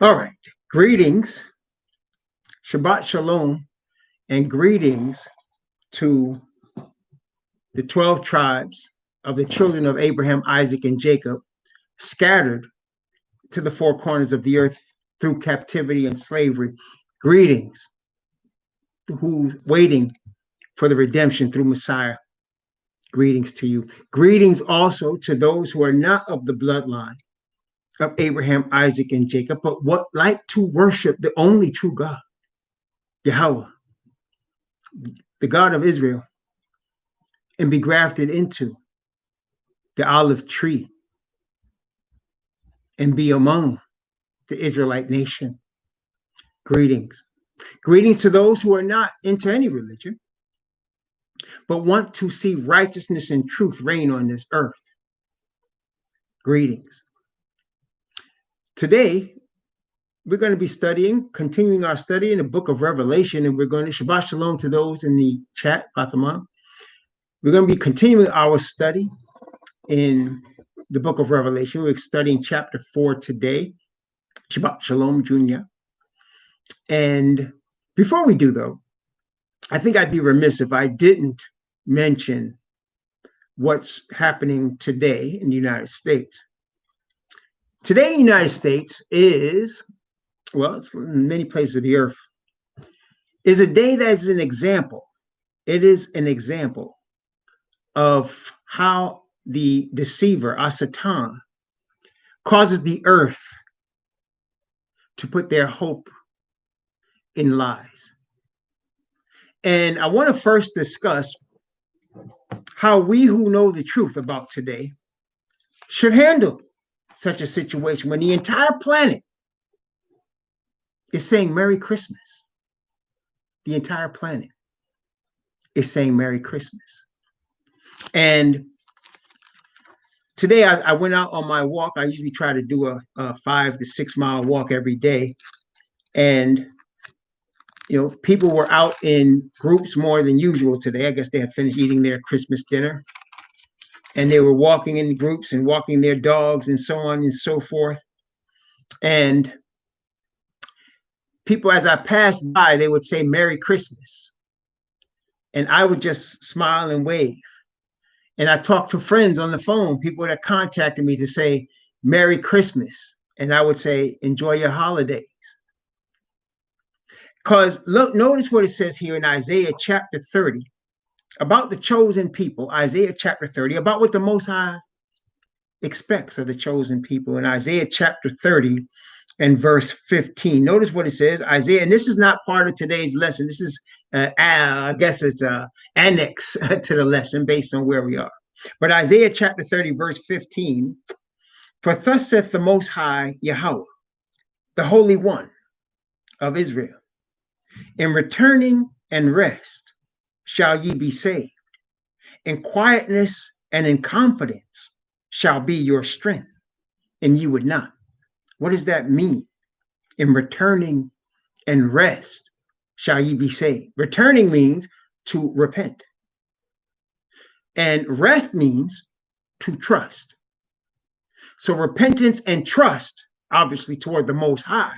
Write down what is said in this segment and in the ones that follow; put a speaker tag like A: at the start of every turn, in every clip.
A: All right. Greetings, Shabbat Shalom, and greetings to the 12 tribes of the children of Abraham, Isaac, and Jacob, scattered to the four corners of the earth through captivity and slavery. Greetings, who's waiting for the redemption through Messiah. Greetings to you. Greetings also to those who are not of the bloodline of Abraham, Isaac, and Jacob, but what like to worship the only true God, Yahweh, the God of Israel, and be grafted into the olive tree and be among the Israelite nation. Greetings. Greetings to those who are not into any religion, but want to see righteousness and truth reign on this earth. Greetings. Today, we're going to be continuing our study in the book of Revelation, and we're going to Shabbat Shalom to those in the chat, Fatima. We're going to be continuing our study in the book of Revelation. We're studying chapter 4 today. Shabbat Shalom, Junior. And before we do, though, I think I'd be remiss if I didn't mention what's happening today in the United States. Today in the United States is, well, it's in many places of the earth, is a day that is an example. It is an example of how the deceiver, Satan, causes the earth to put their hope in lies. And I want to first discuss how we who know the truth about today should handle such a situation when the entire planet is saying Merry Christmas. The entire planet is saying Merry Christmas. And today I went out on my walk. I usually try to do a 5 to 6 mile walk every day. And people were out in groups more than usual today. I guess they had finished eating their Christmas dinner. And they were walking in groups and walking their dogs and so on and so forth. And people, as I passed by, they would say Merry Christmas. And I would just smile and wave. And I talked to friends on the phone, people that contacted me to say Merry Christmas. And I would say, enjoy your holidays. Because look, notice what it says here in Isaiah chapter 30 about the chosen people. Isaiah chapter 30, about what the Most High expects of the chosen people. In Isaiah chapter 30 and verse 15, notice what it says. Isaiah, and this is not part of today's lesson. This is, I guess it's an annex to the lesson based on where we are. But Isaiah chapter 30, verse 15, for thus saith the Most High Yahweh, the Holy One of Israel, in returning and rest shall ye be saved. In quietness and in confidence shall be your strength, and ye would not. What does that mean? In returning and rest shall ye be saved. Returning means to repent. And rest means to trust. So repentance and trust, obviously, toward the Most High,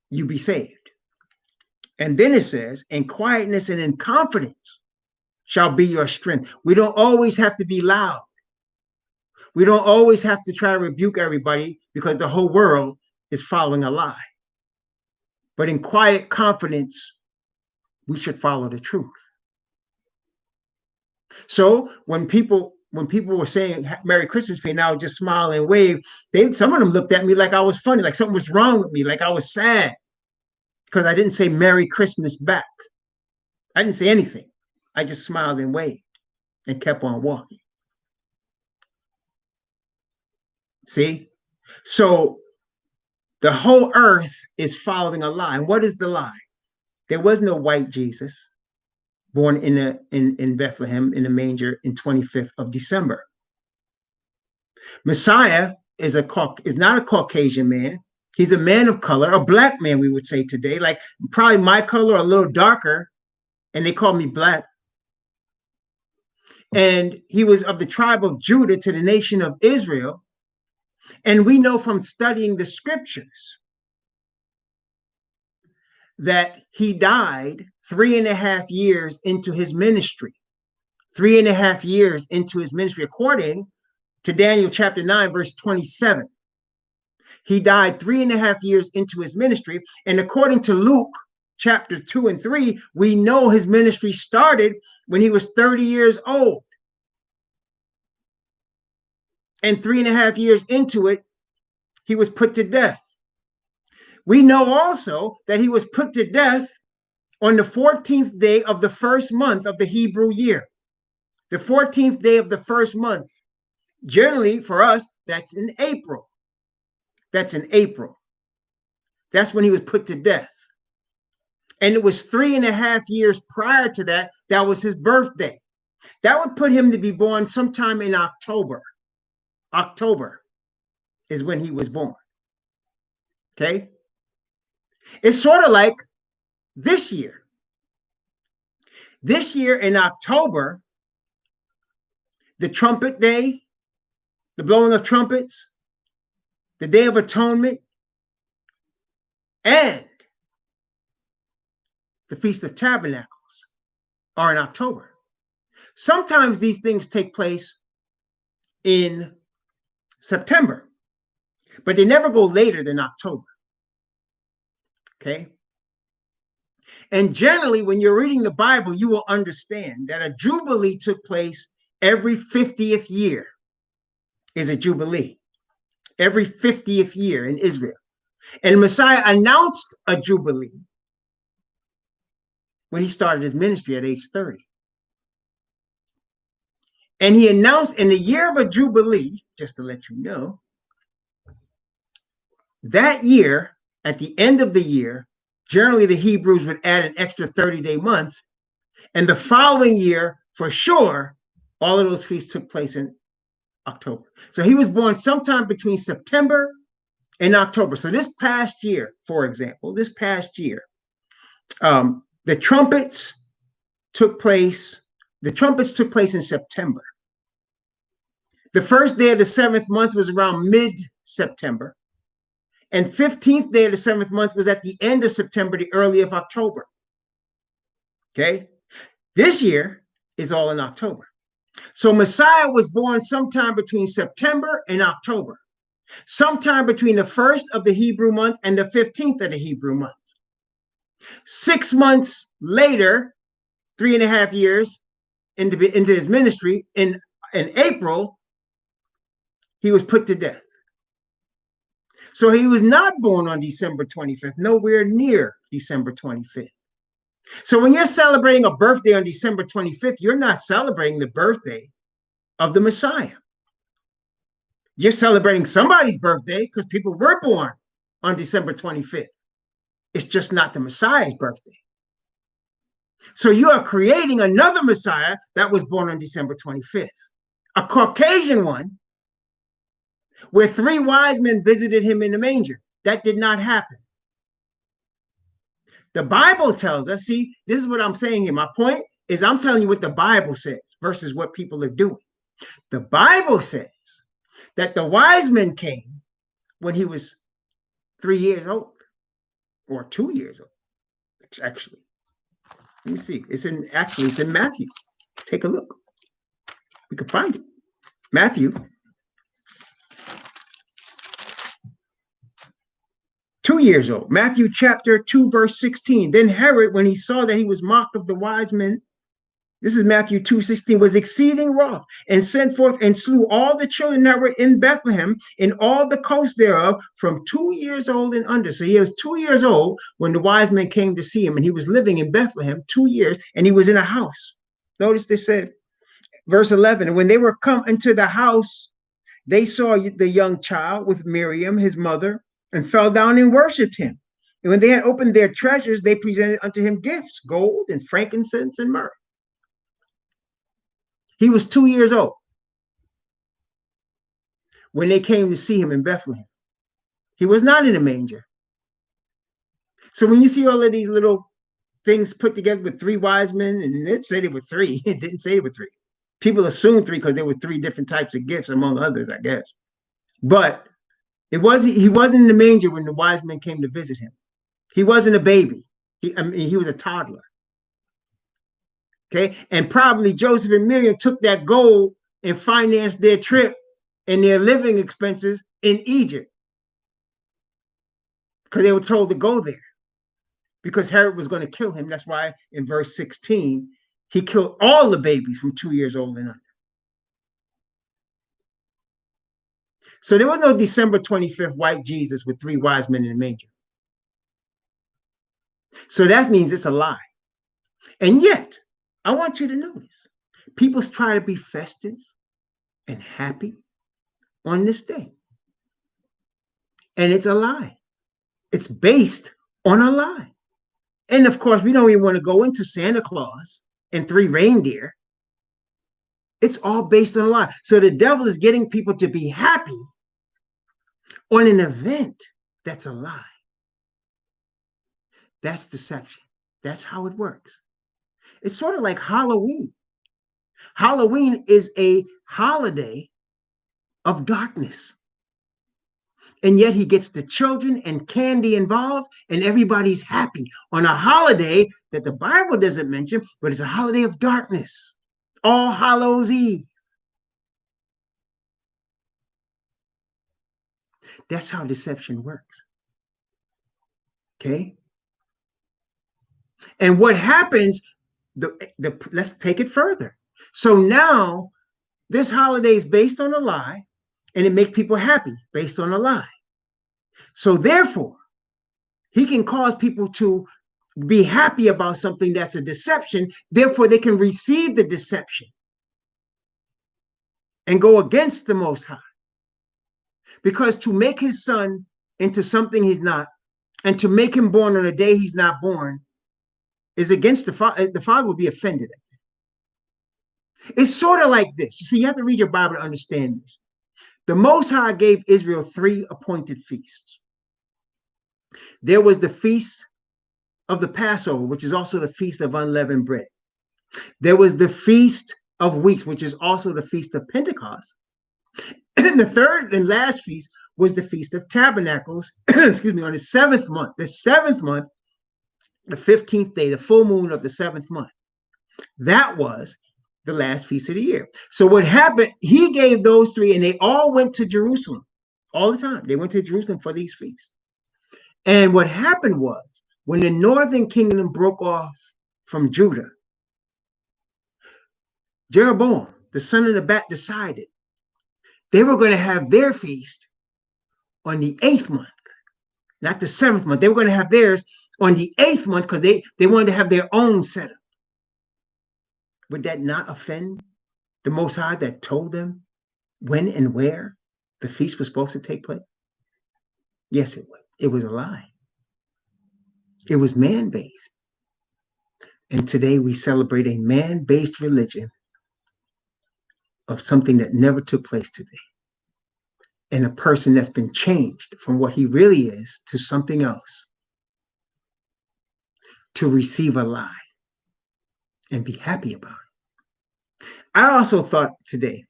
A: you be saved. And then it says, in quietness and in confidence shall be your strength. We don't always have to be loud. We don't always have to try to rebuke everybody because the whole world is following a lie. But in quiet confidence, we should follow the truth. So when people were saying Merry Christmas, and I would just smile and wave, some of them looked at me like I was funny, like something was wrong with me, like I was sad because I didn't say Merry Christmas back. I didn't say anything. I just smiled and waved and kept on walking. See? So the whole earth is following a lie. And what is the lie? There was no white Jesus born in Bethlehem in the manger in 25th of December. Messiah is not a Caucasian man. He's a man of color, a black man, we would say today, like probably my color, a little darker, and they call me black. And he was of the tribe of Judah to the nation of Israel. And we know from studying the scriptures that he died 3.5 years into his ministry. 3.5 years into his ministry, according to Daniel chapter 9, verse 27. He died 3.5 years into his ministry. And according to Luke chapter 2 and 3, we know his ministry started when he was 30 years old. And 3.5 years into it, he was put to death. We know also that he was put to death on the 14th day of the first month of the Hebrew year. The 14th day of the first month. Generally, for us, that's in April. That's in April. That's when he was put to death. And it was 3.5 years prior to that, that was his birthday. That would put him to be born sometime in October. October is when he was born. Okay? It's sort of like this year. This year in October, the trumpet day, the blowing of trumpets, the Day of Atonement, and the Feast of Tabernacles are in October. Sometimes these things take place in September, but they never go later than October. Okay? And generally, when you're reading the Bible, you will understand that a Jubilee took place every 50th year. Is a Jubilee. Every 50th year in Israel. And Messiah announced a Jubilee when he started his ministry at age 30. And he announced in the year of a Jubilee, just to let you know, that year, at the end of the year, generally the Hebrews would add an extra 30-day month. And the following year, for sure, all of those feasts took place in October. So he was born sometime between September and October. So this past year, for example, the trumpets took place. The trumpets took place in September. The first day of the 7th month was around mid-September. And 15th day of the 7th month was at the end of September, the early of October. Okay? This year is all in October. So Messiah was born sometime between September and October, sometime between the 1st of the Hebrew month and the 15th of the Hebrew month. 6 months later, 3.5 years into his ministry, in April, he was put to death. So he was not born on December 25th, nowhere near December 25th. So when you're celebrating a birthday on December 25th, you're not celebrating the birthday of the Messiah. You're celebrating somebody's birthday because people were born on December 25th. It's just not the Messiah's birthday. So you are creating another Messiah that was born on December 25th, a Caucasian one, where 3 wise men visited him in the manger. That did not happen. The Bible tells us, see, this is what I'm saying here. My point is I'm telling you what the Bible says versus what people are doing. The Bible says that the wise men came when he was 3 years old or 2 years old, actually. Let me see. It's in Matthew. Take a look. We can find it. Matthew 2 years old. Matthew chapter 2, verse 16. Then Herod, when he saw that he was mocked of the wise men, this is Matthew 2:16, was exceeding wroth, and sent forth and slew all the children that were in Bethlehem and all the coast thereof from 2 years old and under. So he was 2 years old when the wise men came to see him, and he was living in Bethlehem 2 years, and he was in a house. Notice they said, verse 11, and when they were come into the house, they saw the young child with Miriam, his mother, and fell down and worshipped him. And when they had opened their treasures, they presented unto him gifts, gold and frankincense and myrrh. He was 2 years old when they came to see him in Bethlehem. He was not in a manger. So when you see all of these little things put together with 3 wise men, and it said it were 3, it didn't say it were 3. People assumed 3 because there were 3 different types of gifts, among others, I guess. But he wasn't in the manger when the wise men came to visit him. He wasn't a baby. He was a toddler. Okay. And probably Joseph and Miriam took that gold and financed their trip and their living expenses in Egypt because they were told to go there because Herod was going to kill him. That's why in verse 16, he killed all the babies from 2 years old and under. So there was no December 25th white Jesus with 3 wise men in the manger. So that means it's a lie. And yet, I want you to notice, people try to be festive and happy on this day. And it's a lie. It's based on a lie. And of course, we don't even want to go into Santa Claus and 3 reindeer. It's all based on a lie. So the devil is getting people to be happy on an event that's a lie. That's deception. That's how it works. It's sort of like Halloween. Halloween is a holiday of darkness. And yet he gets the children and candy involved, and everybody's happy on a holiday that the Bible doesn't mention, but it's a holiday of darkness. All Hallows Eve. That's how deception works. Okay? And what happens, let's take it further. So now this holiday is based on a lie, and it makes people happy based on a lie. So therefore, he can cause people to be happy about something that's a deception. Therefore, they can receive the deception and go against the Most High. Because to make his son into something he's not, and to make him born on a day he's not born, is against the Father. The Father will be offended at that. It's sort of like this. You see, you have to read your Bible to understand this. The Most High gave Israel 3 appointed feasts. There was the feast of the Passover, which is also the feast of unleavened bread. There was the feast of weeks, which is also the feast of Pentecost. And the third and last feast was the Feast of Tabernacles, excuse me, on the 7th month. The 7th month, the 15th day, the full moon of the 7th month. That was the last feast of the year. So what happened, he gave those 3, and they all went to Jerusalem all the time. They went to Jerusalem for these feasts. And what happened was, when the northern kingdom broke off from Judah, Jeroboam, the son of Nebat, decided they were going to have their feast on the 8th month, not the 7th month. They were going to have theirs on the 8th month because they wanted to have their own setup. Would that not offend the Most High that told them when and where the feast was supposed to take place? Yes, it would. It was a lie. It was man-based. And today we celebrate a man-based religion of something that never took place today. And a person that's been changed from what he really is to something else, to receive a lie and be happy about it. I also thought today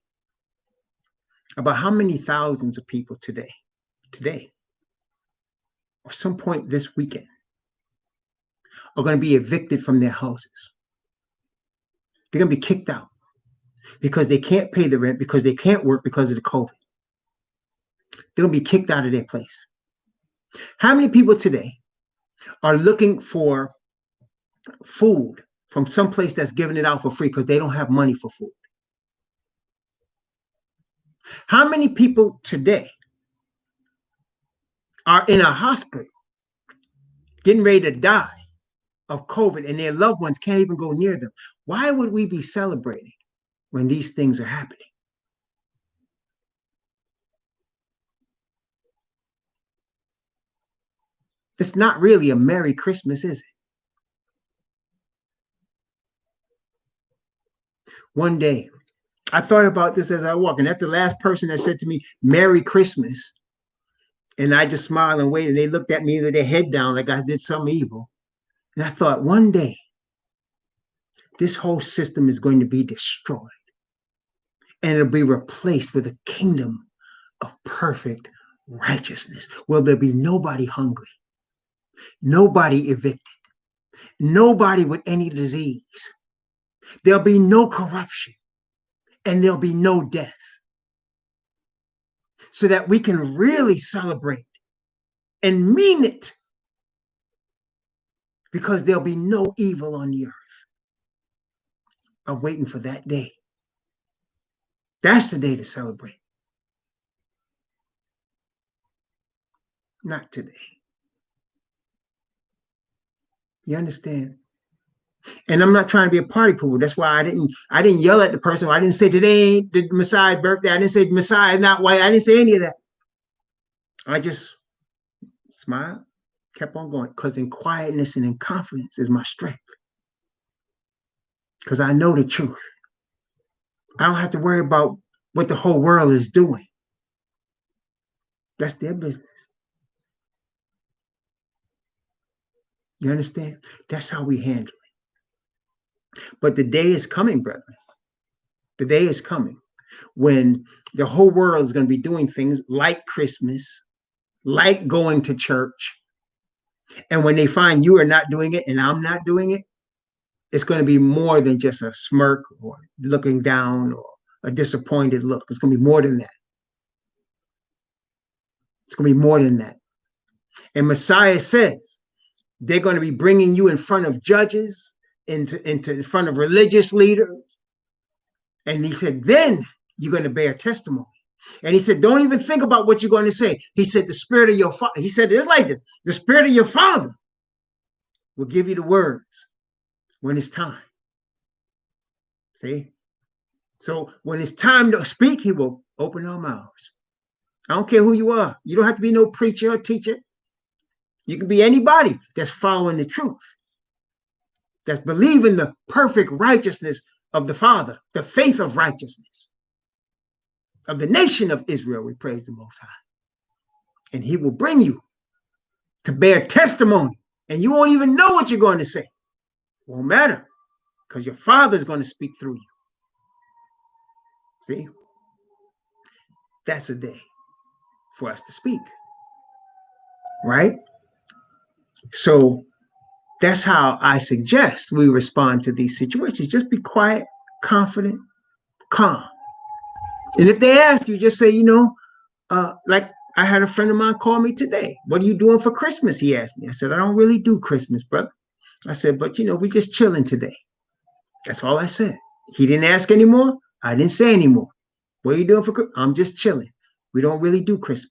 A: about how many thousands of people today, or some point this weekend, are going to be evicted from their houses. They're going to be kicked out because they can't pay the rent, because they can't work because of the COVID. They're going to be kicked out of their place. How many people today are looking for food from some place that's giving it out for free because they don't have money for food? How many people today are in a hospital getting ready to die of COVID and their loved ones can't even go near them? Why would we be celebrating when these things are happening? It's not really a Merry Christmas, is it? One day, I thought about this as I walked, and that's the last person that said to me, Merry Christmas. And I just smiled and waited, and they looked at me with their head down like I did something evil. And I thought, one day, this whole system is going to be destroyed. And it'll be replaced with a kingdom of perfect righteousness, where there'll be nobody hungry, nobody evicted, Nobody with any disease. There'll be no corruption, and there'll be no death. So that we can really celebrate and mean it, because there'll be no evil on the earth. I'm waiting for that day. That's the day to celebrate. Not today. You understand? And I'm not trying to be a party pooper. That's why I didn't yell at the person. I didn't say today ain't the Messiah's birthday. I didn't say the Messiah is not white. I didn't say any of that. I just smiled, kept on going, because in quietness and in confidence is my strength. Because I know the truth. I don't have to worry about what the whole world is doing. That's their business. You understand? That's how we handle it. But the day is coming, brethren. The day is coming when the whole world is going to be doing things like Christmas, like going to church. And when they find you are not doing it and I'm not doing it, it's going to be more than just a smirk or looking down or a disappointed look. It's going to be more than that. It's going to be more than that. And Messiah says they're going to be bringing you in front of judges, in front of religious leaders. And he said, then you're going to bear testimony. And he said, don't even think about what you're going to say. He said, the spirit of your father, he said, it's like this. The spirit of your father will give you the words when it's time. See? So when it's time to speak, he will open our mouths. I don't care who you are. You don't have to be no preacher or teacher. You can be anybody that's following the truth, that's believing the perfect righteousness of the Father, the faith of righteousness of the nation of Israel. We praise the Most High. And he will bring you to bear testimony, and you won't even know what you're going to say. It won't matter, because your Father is going to speak through you. See? That's a day for us to speak. Right? So that's how I suggest we respond to these situations. Just be quiet, confident, calm. And if they ask you, just say, like I had a friend of mine call me today. What are you doing for Christmas? He asked me. I said, I don't really do Christmas, brother. I said, but we just chilling today. That's all I said. He didn't ask anymore. I didn't say anymore. What are you doing for Christmas? I'm just chilling. We don't really do Christmas.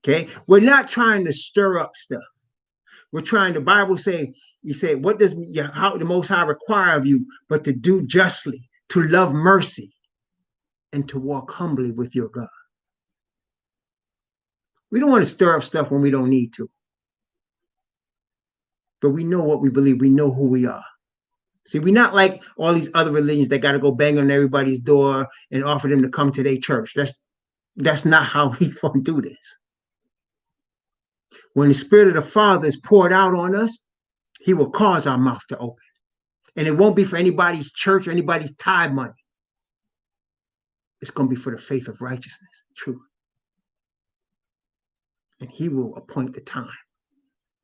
A: Okay? We're not trying to stir up stuff. We're trying, the Bible saying, he said, what does how the Most High require of you but to do justly, to love mercy, and to walk humbly with your God. We don't want to stir up stuff when we don't need to. But we know what we believe. We know who we are. See, we're not like all these other religions that got to go bang on everybody's door and offer them to come to their church. That's not how we want to do this. When the Spirit of the Father is poured out on us, he will cause our mouth to open. And it won't be for anybody's church or anybody's tithe money. It's going to be for the faith of righteousness, truth. And he will appoint the time.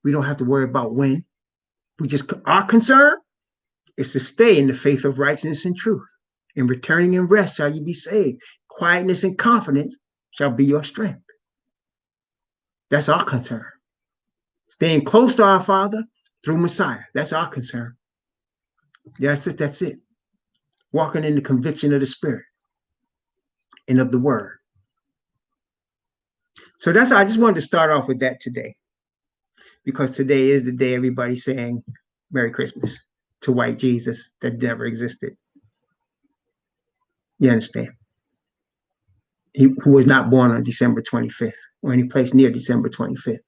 A: We don't have to worry about when. Our concern is to stay in the faith of righteousness and truth. In returning and rest shall you be saved. Quietness and confidence shall be your strength. That's our concern. Staying close to our Father through Messiah. That's our concern. That's it. That's it. Walking in the conviction of the Spirit and of the Word. So I just wanted to start off with that today, because today is the day everybody's saying Merry Christmas to white Jesus that never existed. You understand? Who was not born on December 25th or any place near December 25th.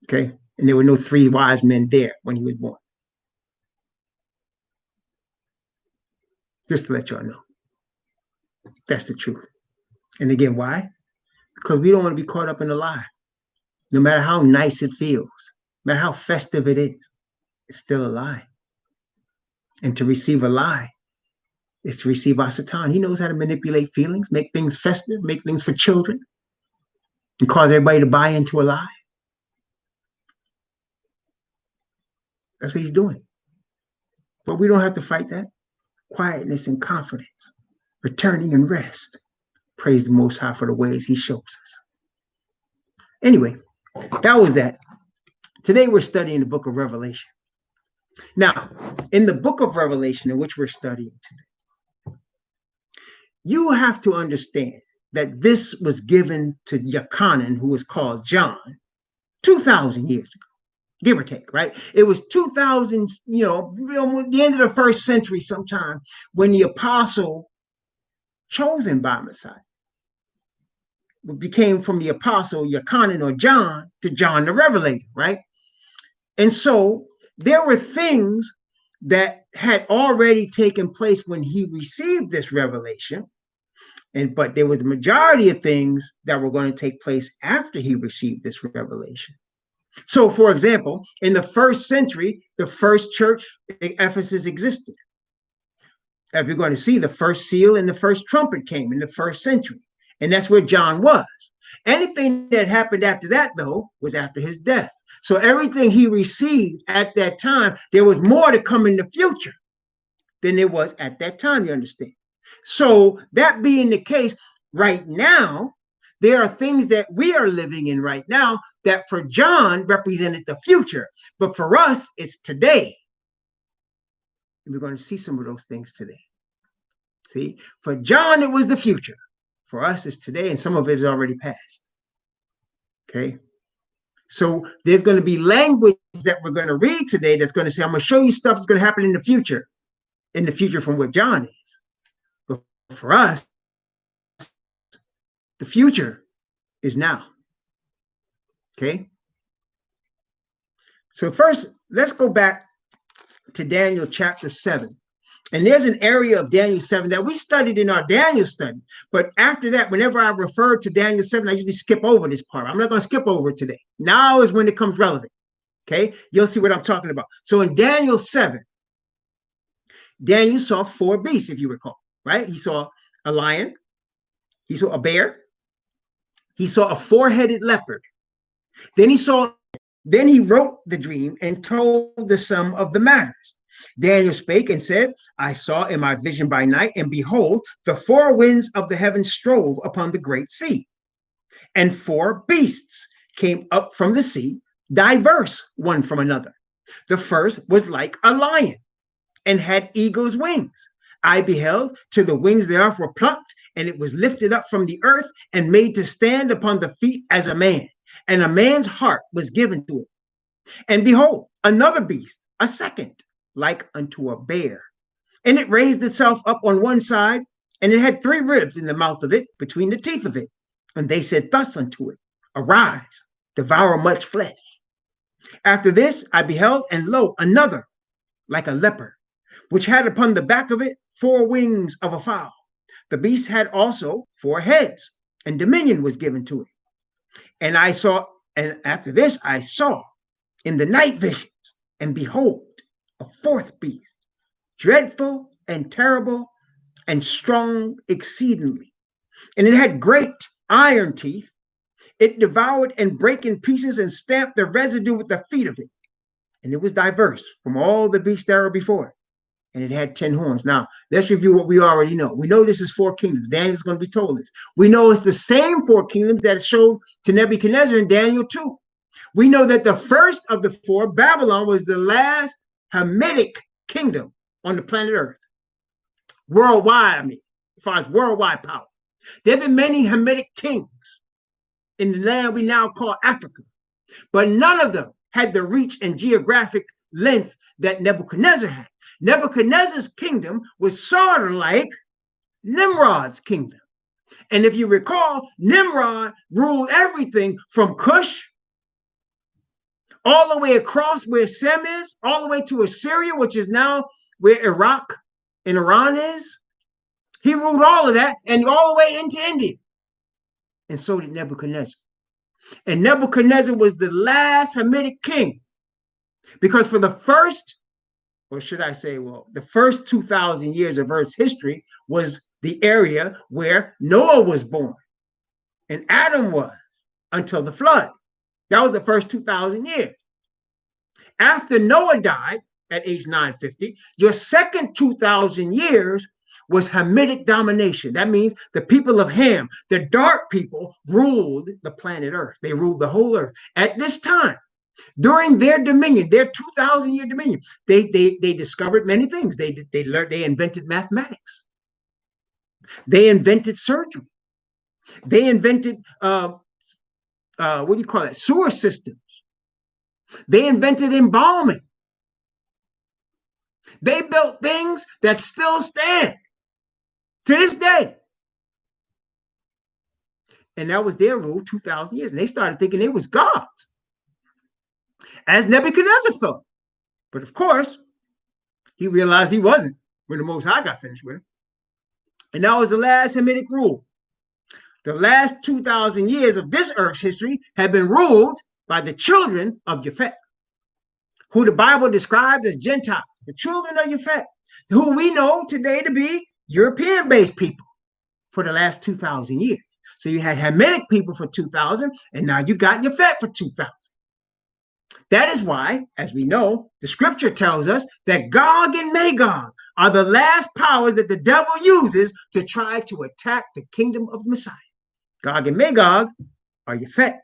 A: Okay? And there were no three wise men there when he was born. Just to let y'all know. That's the truth. And again, why? Because we don't want to be caught up in a lie. No matter how nice it feels, no matter how festive it is, it's still a lie. And to receive a lie is to receive our Satan. He knows how to manipulate feelings, make things festive, make things for children, and cause everybody to buy into a lie. That's what he's doing. But we don't have to fight that. Quietness and confidence, returning and rest. Praise the Most High for the ways he shows us. Anyway, that was that. Today we're studying the book of Revelation. Now, in the book of Revelation, in which we're studying today, you have to understand that this was given to Yochanan, who was called John, 2,000 years ago, give or take, right? It was 2,000, the end of the first century sometime, when the apostle chosen by Messiah became from the apostle Yochanan or John to John the Revelator, right? And so there were things that had already taken place when he received this revelation, but there was the majority of things that were going to take place after he received this revelation. So, for example, in the first century, the first church in Ephesus existed. As we're going to see, the first seal and the first trumpet came in the first century. And that's where John was. Anything that happened after that, though, was after his death. So everything he received at that time, there was more to come in the future than there was at that time, you understand? So that being the case, right now, there are things that we are living in right now that for John represented the future. But for us, it's today. And we're going to see some of those things today. See, for John, it was the future. For us, it's today, and some of it is already past. Okay? So there's going to be language that we're going to read today that's going to say, I'm going to show you stuff that's going to happen in the future from what John is. But for us, the future is now. Okay? So first, let's go back to Daniel chapter 7. And there's an area of Daniel 7 that we studied in our Daniel study. But after that, whenever I refer to Daniel 7, I usually skip over this part. I'm not going to skip over it today. Now is when it comes relevant. Okay? You'll see what I'm talking about. So in Daniel 7, Daniel saw 4 beasts, if you recall, right? He saw a lion. He saw a bear. He saw a 4-headed leopard. Then he wrote the dream and told the sum of the matters. Daniel spake and said, I saw in my vision by night, and behold, the 4 winds of the heavens strove upon the great sea. And 4 beasts came up from the sea, diverse one from another. The first was like a lion, and had eagle's wings. I beheld, till the wings thereof were plucked, and it was lifted up from the earth, and made to stand upon the feet as a man. And a man's heart was given to it. And behold, another beast, a second, like unto a bear. And it raised itself up on one side, and it had 3 ribs in the mouth of it, between the teeth of it. And they said thus unto it, Arise, devour much flesh. After this I beheld, and lo, another, like a leopard, which had upon the back of it 4 wings of a fowl. The beast had also 4 heads, and dominion was given to it. And after this I saw in the night visions, and behold, a 4th beast, dreadful and terrible and strong exceedingly. And it had great iron teeth. It devoured and brake in pieces and stamped the residue with the feet of it. And it was diverse from all the beasts that were before it. And it had 10 horns. Now, let's review what we already know. We know this is 4 kingdoms. Daniel's going to be told this. We know it's the same 4 kingdoms that showed to Nebuchadnezzar in Daniel 2. We know that the first of the 4, Babylon, was the last Hamitic kingdom on the planet Earth. Worldwide, as far as worldwide power. There have been many Hamitic kings in the land we now call Africa, but none of them had the reach and geographic length that Nebuchadnezzar had. Nebuchadnezzar's kingdom was sort of like Nimrod's kingdom. And if you recall, Nimrod ruled everything from Cush all the way across where Sem is, all the way to Assyria, which is now where Iraq and Iran is. He ruled all of that and all the way into India. And so did Nebuchadnezzar. And Nebuchadnezzar was the last Hamitic king, because for the first, or should I say, the first 2,000 years of Earth's history was the area where Noah was born and Adam was until the flood. That was the first 2,000 years. After Noah died at age 950, your second 2,000 years was Hamitic domination. That means the people of Ham, the dark people, ruled the planet Earth. They ruled the whole Earth. At this time, during their dominion, their 2,000-year dominion, they discovered many things. They learned, they invented mathematics. They invented surgery. They invented what do you call it? Sewer systems. They invented embalming. They built things that still stand to this day. And that was their rule 2,000 years. And they started thinking it was gods, as Nebuchadnezzar thought. But of course, he realized he wasn't when the Most High got finished with him. And that was the last Hamitic rule. The last 2,000 years of this earth's history have been ruled by the children of Japhet, who the Bible describes as Gentiles, the children of Japhet, who we know today to be European-based people for the last 2,000 years. So you had Hamitic people for 2,000, and now you got Japhet for 2,000. That is why, as we know, the scripture tells us that Gog and Magog are the last powers that the devil uses to try to attack the kingdom of the Messiah. Gog and Magog are Japhet,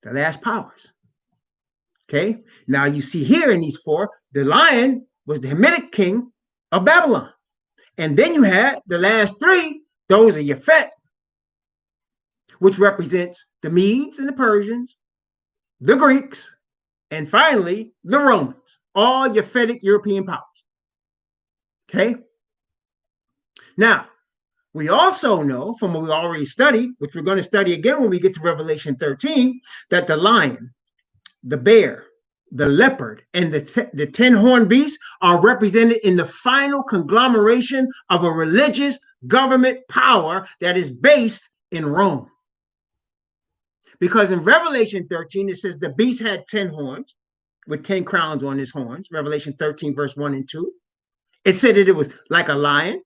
A: the last powers. Okay, now you see here in these four, the lion was the Hamitic king of Babylon. And then you had the last three, those are Japhet, which represents the Medes and the Persians, the Greeks, and finally the Romans, all Japhetic European powers. Okay, now we also know from what we already studied, which we're going to study again when we get to Revelation 13, that the lion, the bear, the leopard, and the 10 horned beasts are represented in the final conglomeration of a religious government power that is based in Rome. Because in Revelation 13, it says the beast had 10 horns with 10 crowns on his horns. Revelation 13, verse 1 and 2. It said that it was like a lion,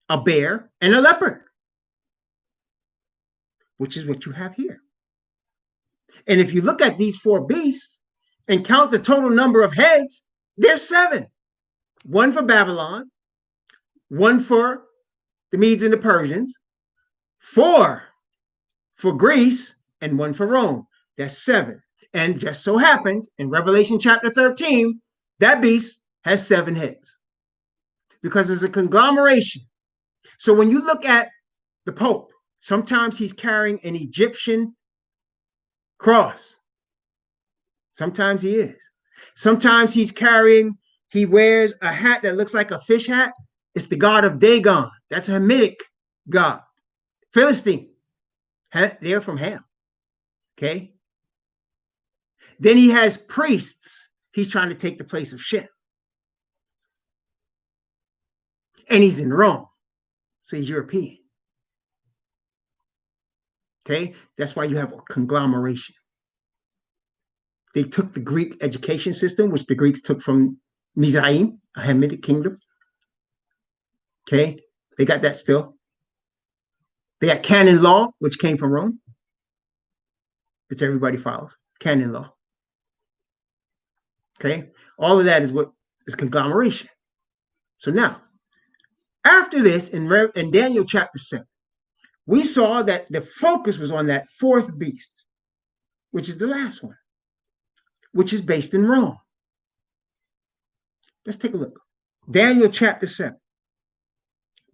A: a bear, and a leopard, which is what you have here. And if you look at these four beasts and count the total number of heads, there's 7. 1 for Babylon, 1 for the Medes and the Persians, 4 for Greece, and 1 for Rome. That's 7. And just so happens, in Revelation chapter 13, that beast has 7 heads because it's a conglomeration. So when you look at the Pope, sometimes he's carrying an Egyptian cross. Sometimes he is. Sometimes he wears a hat that looks like a fish hat. It's the god of Dagon. That's a Hamitic god. Philistine. They're from Ham. Okay. Then he has priests. He's trying to take the place of Shem. And he's in Rome. So he's European. Okay. That's why you have a conglomeration. They took the Greek education system, which the Greeks took from Mizraim, a Hamitic kingdom. Okay. They got that still. They got canon law, which came from Rome, which everybody follows. Canon law. Okay. All of that is what is conglomeration. So now, after this, in Daniel chapter 7, we saw that the focus was on that fourth beast, which is the last one, which is based in Rome. Let's take a look. Daniel chapter 7,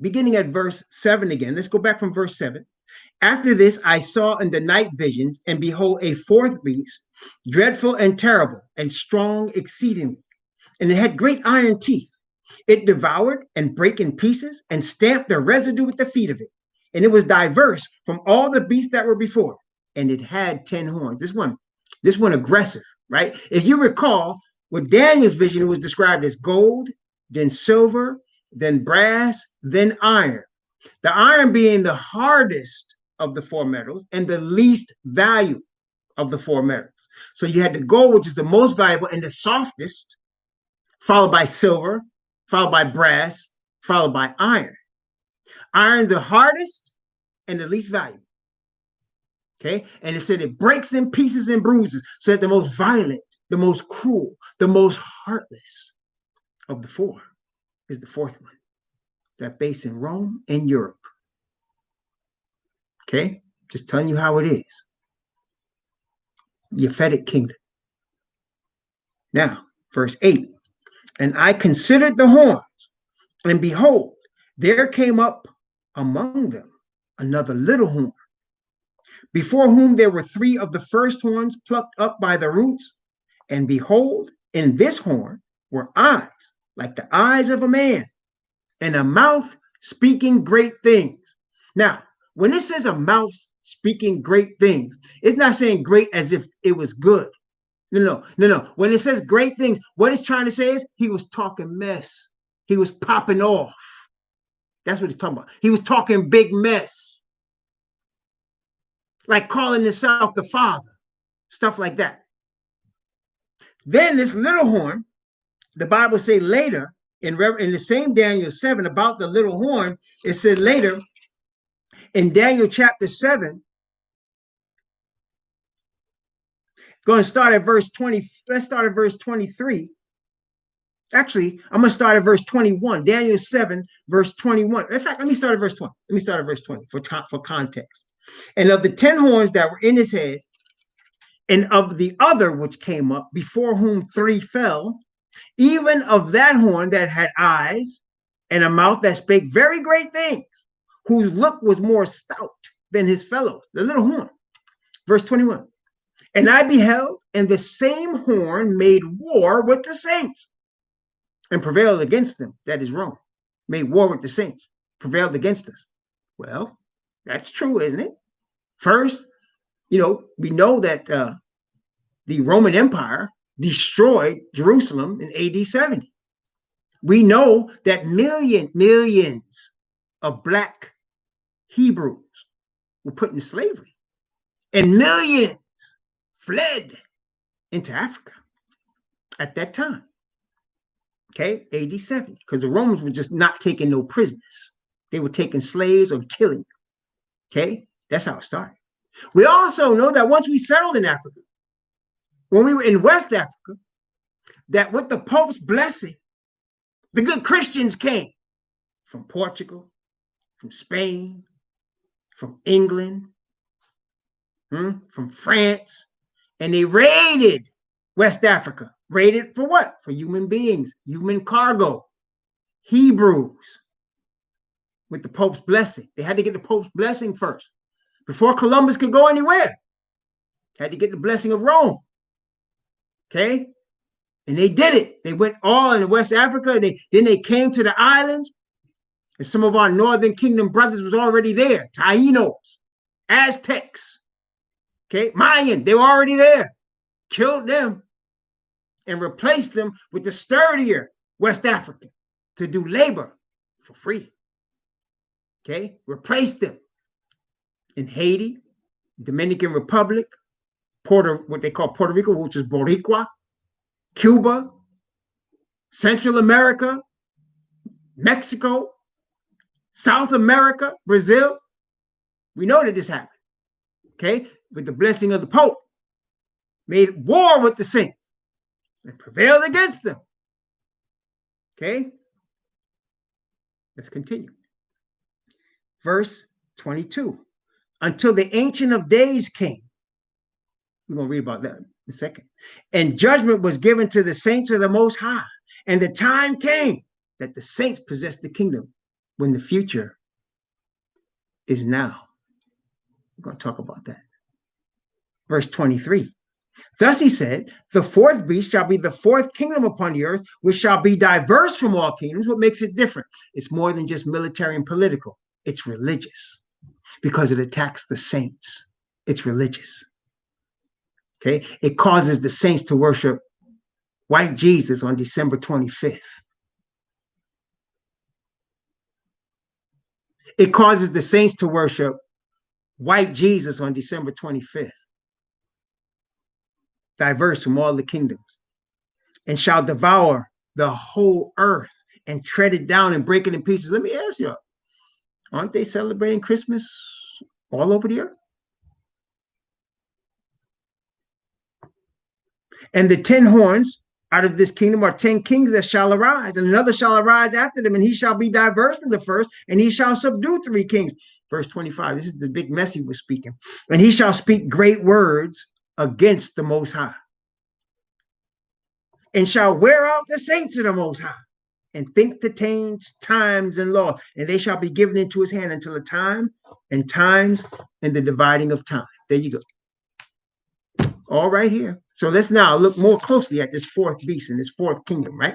A: beginning at verse 7 again. Let's go back from verse 7. After this, I saw in the night visions, and behold, a fourth beast, dreadful and terrible, and strong exceedingly. And it had great iron teeth. It devoured and brake in pieces, and stamped the residue with the feet of it. And it was diverse from all the beasts that were before. And it had 10 horns. This one aggressive, right? If you recall, with Daniel's vision, it was described as gold, then silver, then brass, then iron. The iron being the hardest of the 4 metals and the least value of the 4 metals. So you had the gold, which is the most valuable and the softest, followed by silver, followed by brass, followed by iron. Iron, the hardest and the least valuable. Okay. And it said it breaks in pieces and bruises, so that the most violent the most cruel, the most heartless of the four is the fourth one, that based in Rome and Europe. Okay, just telling you how it is. The Japhetic kingdom. Now, verse 8, and I considered the horns, and behold, there came up among them another little horn, before whom there were three of the first horns plucked up by the roots. And behold, in this horn were eyes like the eyes of a man, and a mouth speaking great things. Now, when it says a mouth speaking great things, it's not saying great as if it was good. No. When it says great things, what it's trying to say is he was talking mess. He was popping off. That's what he's talking about. He was talking big mess. Like calling himself the Father. Stuff like that. Then this little horn, the Bible say later, in the same Daniel 7, about the little horn, it said later in Daniel chapter 7, going to start at verse 20. Let's start at verse 23. Actually, I'm going to start at verse 21. Daniel 7, verse 21. In fact, let me start at verse 20. Let me start at verse 20 for context. And of the 10 horns that were in his head, and of the other which came up, before whom 3 fell, even of that horn that had eyes and a mouth that spake very great things, whose look was more stout than his fellows, the little horn. Verse 21. And I beheld, and the same horn made war with the saints and prevailed against them. That is Rome. Made war with the saints, prevailed against us. Well, that's true, isn't it? First, we know that the Roman Empire destroyed Jerusalem in AD 70. We know that millions of Black Hebrews were put in slavery, and millions fled into Africa at that time. Okay, AD 70, because the Romans were just not taking no prisoners. They were taking slaves or killing them. Okay, that's how it started. We also know that once we settled in Africa, when we were in West Africa, that with the Pope's blessing, the good Christians came from Portugal, from Spain, from England, from France, and they raided West Africa. Raided for what? For human beings, human cargo, Hebrews, with the Pope's blessing. They had to get the Pope's blessing first. Before Columbus could go anywhere, had to get the blessing of Rome. Okay? And they did it. They went all in West Africa. Then they came to the islands. And some of our Northern Kingdom brothers was already there. Taínos, Aztecs, okay, Mayan, they were already there. Killed them and replaced them with the sturdier West African to do labor for free. Okay, replaced them in Haiti, Dominican Republic, what they call Puerto Rico, which is Boricua, Cuba, Central America, Mexico, South America, Brazil. We know that this happened. Okay, with the blessing of the Pope, made war with the saints and prevailed against them. Okay, let's continue. Verse 22. Until the Ancient of Days came. We're going to read about that in a second. And judgment was given to the saints of the Most High. And the time came that the saints possessed the kingdom, when the future is now. We're going to talk about that. Verse 23. Thus he said, the fourth beast shall be the fourth kingdom upon the earth, which shall be diverse from all kingdoms. What makes it different? It's more than just military and political. It's religious, because it attacks the saints. It's religious. Okay, it causes the saints to worship white Jesus on December 25th. It causes the saints to worship white Jesus on December 25th. Diverse from all the kingdoms, and shall devour the whole earth and tread it down and break it in pieces. Let me ask you, aren't they celebrating Christmas all over the earth? And the 10 horns out of this kingdom are 10 kings that shall arise, and another shall arise after them, and he shall be diverse from the first, and he shall subdue 3 kings. Verse 25, this is the big mess he was speaking. And he shall speak great words against the Most High, and shall wear out the saints of the Most High, and think to change times and law, and they shall be given into his hand until the time and times and the dividing of time. There you go. All right here. So let's now look more closely at this fourth beast and this fourth kingdom, right?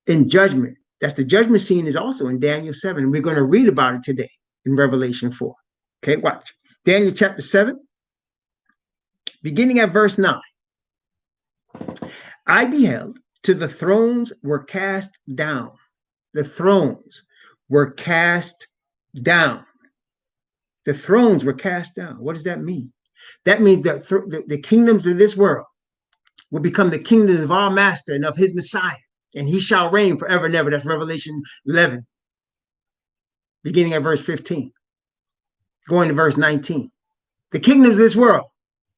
A: In judgment. That's the judgment scene is also in Daniel 7. And we're going to read about it today in Revelation 4. Okay, watch. Daniel chapter 7, beginning at verse 9. I beheld till the thrones were cast down. The thrones were cast down. The thrones were cast down. What does that mean? That means that the kingdoms of this world will become the kingdoms of our master and of his Messiah, and he shall reign forever and ever. That's Revelation 11, beginning at verse 15, going to verse 19. The kingdoms of this world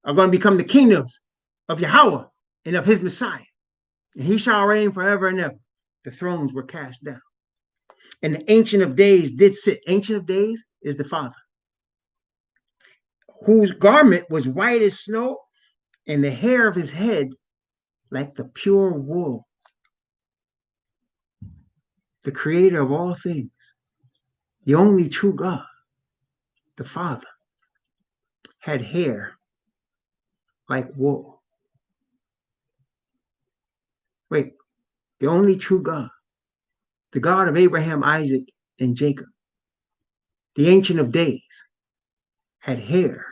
A: are going to become the kingdoms of Yahweh and of his Messiah, and he shall reign forever and ever. The thrones were cast down. And the Ancient of Days did sit. Ancient of Days is the Father, whose garment was white as snow, and the hair of his head like the pure wool. The creator of all things, the only true God, the Father, had hair like wool. Wait, the only true God, the God of Abraham, Isaac, and Jacob, the Ancient of Days, had hair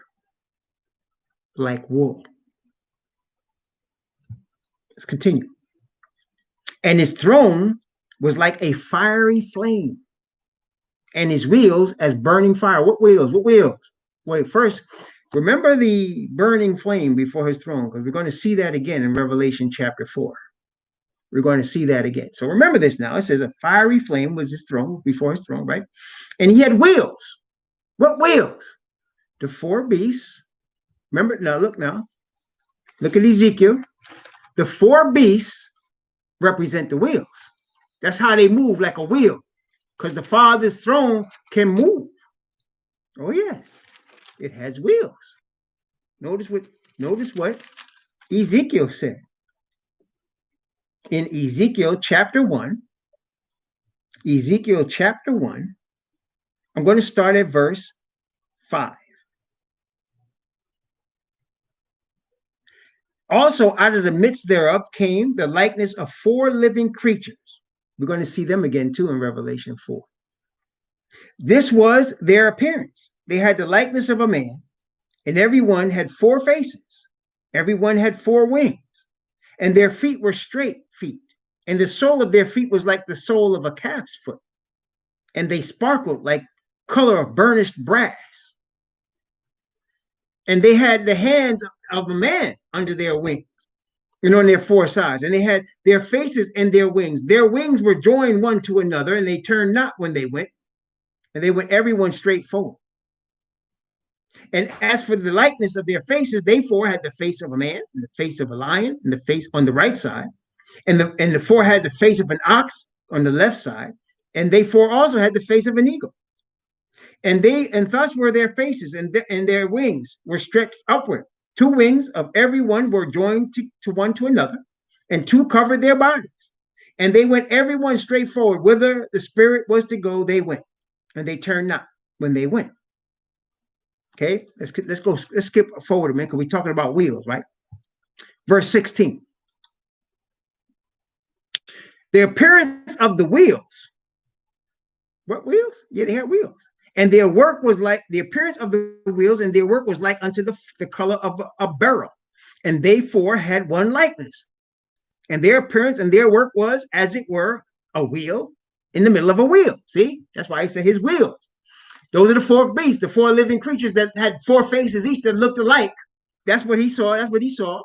A: like wool. Let's continue. And his throne was like a fiery flame, and his wheels as burning fire. What wheels? What wheels? Wait, first, remember the burning flame before his throne, because we're going to see that again in Revelation chapter 4. We're going to see that again. So remember this now. It says a fiery flame was his throne, before his throne, right? And he had wheels. What wheels? The 4 beasts. Remember, now look now. Look at Ezekiel. The 4 beasts represent the wheels. That's how they move, like a wheel, because the Father's throne can move. Oh, yes. It has wheels. Notice what Ezekiel said. In Ezekiel chapter 1, I'm going to start at verse 5. Also, out of the midst thereof came the likeness of 4 living creatures. We're going to see them again, too, in Revelation 4. This was their appearance. They had the likeness of a man, and every one had 4 faces. Every one had 4 wings, and their feet were straight feet, and the sole of their feet was like the sole of a calf's foot, and they sparkled like color of burnished brass. And they had the hands of a man under their wings and on their 4 sides, and they had their faces and their wings. Their wings were joined one to another, and they turned not when they went, and they went everyone straight forward. And as for the likeness of their faces, they 4 had the face of a man, and the face of a lion, and the face on the right side, and the 4 had the face of an ox on the left side, and they 4 also had the face of an eagle. And thus were their faces, and their wings were stretched upward. 2 wings of every one were joined to one to another, and 2 covered their bodies. And they went every one straight forward. Whither the Spirit was to go, they went, and they turned not when they went. Okay, let's skip forward a minute, because we're talking about wheels, right? Verse 16. The appearance of the wheels. What wheels? Yeah, they had wheels. And their work was like the appearance of the wheels, and their work was like unto the color of a beryl. And they 4 had one likeness. And their appearance and their work was, as it were, a wheel in the middle of a wheel. See? That's why he said his wheels. Those are the 4 beasts, the 4 living creatures that had 4 faces each that looked alike. That's what he saw. That's what he saw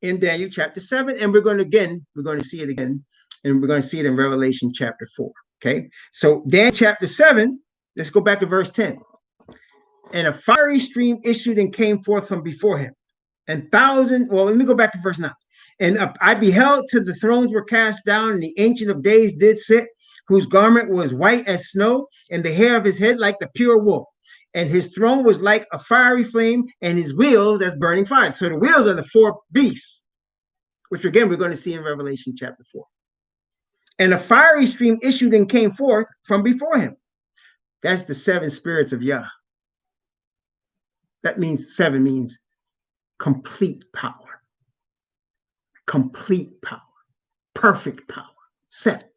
A: in Daniel chapter 7. And we're going to see it again. And we're going to see it in Revelation chapter 4. Okay. So Daniel chapter 7, let's go back to verse 10. And a fiery stream issued and came forth from before him. and thousand. Well, let me go back to verse 9. And I beheld till the thrones were cast down, and the Ancient of Days did sit, whose garment was white as snow, and the hair of his head like the pure wool. And his throne was like a fiery flame, and his wheels as burning fire. So the wheels are the four beasts, which again we're going to see in Revelation chapter 4. And a fiery stream issued and came forth from before him. That's the seven spirits of Yah. That means seven means complete power, perfect power. Seven.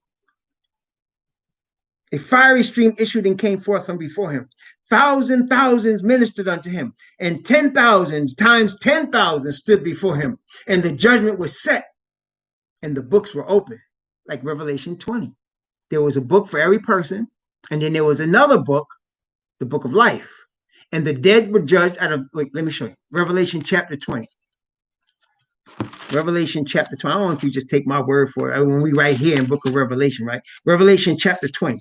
A: A fiery stream issued and came forth from before him. Thousands ministered unto him, and 10,000 times 10,000 stood before him. And the judgment was set, and the books were open, like Revelation 20. There was a book for every person, and then there was another book, the book of life. And the dead were judged out of, wait, let me show you. Revelation chapter 20. Revelation chapter 20. I don't know if you just take my word for it. When we write here in book of Revelation, right? Revelation chapter 20.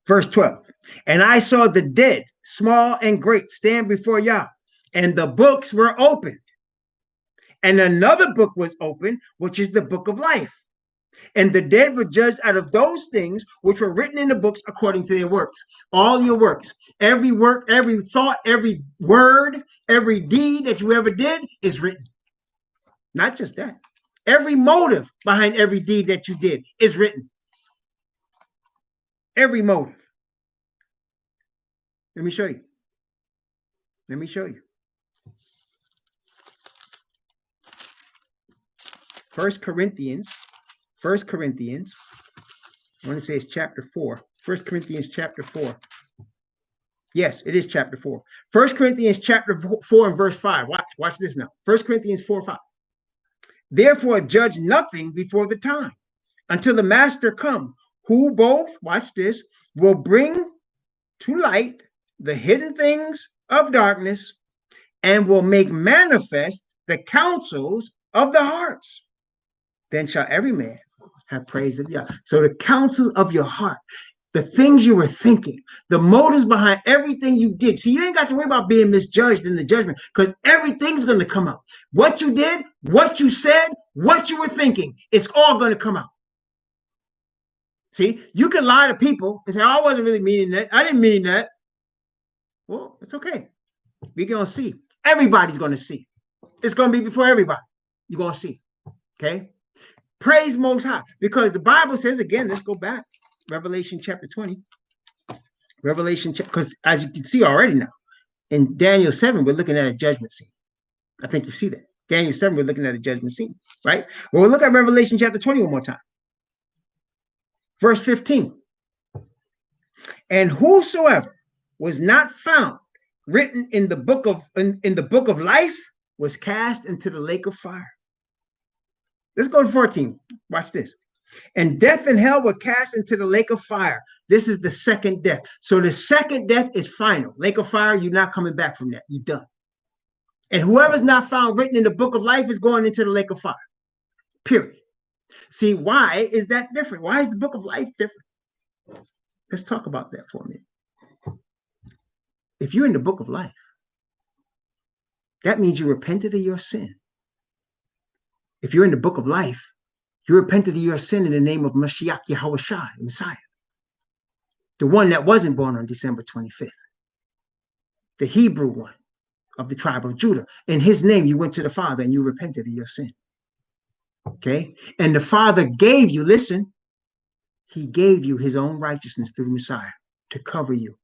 A: Verse 12. And I saw the dead, small and great, stand before Yah, and the books were opened. And another book was opened, which is the book of life. And the dead were judged out of those things which were written in the books according to their works. All your works, every work, every thought, every word, every deed that you ever did is written. Not just that. Every motive behind every deed that you did is written. Every motive. Let me show you. Let me show you. 1 Corinthians, I want to say it's chapter 4. 1 Corinthians chapter 4. Yes, it is chapter 4. 1 Corinthians chapter 4 and verse 5. Watch this now. 1 Corinthians 4:5. Therefore, judge nothing before the time, until the master come, who both, watch this, will bring to light the hidden things of darkness and will make manifest the counsels of the hearts. Then shall every man have praise of Yah. So the counsel of your heart, the things you were thinking, the motives behind everything you did. See, you ain't got to worry about being misjudged in the judgment, because everything's going to come out. What you did, what you said, what you were thinking, it's all going to come out. See, you can lie to people and say, oh, I wasn't really meaning that. I didn't mean that. Well, it's okay. We're going to see. Everybody's going to see. It's going to be before everybody. You're going to see. Okay? Praise Most High. Because the Bible says, again, let's go back. Revelation chapter 20. Because as you can see already now, in Daniel 7, we're looking at a judgment scene. I think you see that. Daniel 7, we're looking at a judgment scene, right? Well, we'll look at Revelation chapter 20 one more time. Verse 15. And whosoever was not found written in the book of life was cast into the lake of fire. Let's go to 14. Watch this. And death and hell were cast into the lake of fire. This is the second death. So the second death is final. Lake of fire, you're not coming back from that. You're done. And whoever's not found written in the book of life is going into the lake of fire. Period. See, why is that different? Why is the book of life different? Let's talk about that for a minute. If you're in the book of life, that means you repented of your sin. If you're in the book of life, you repented of your sin in the name of Mashiach Yahushua, Messiah, the one that wasn't born on December 25th, the Hebrew one of the tribe of Judah. In his name, you went to the Father and you repented of your sin. Okay? And the Father gave you, listen, he gave you his own righteousness through Messiah to cover you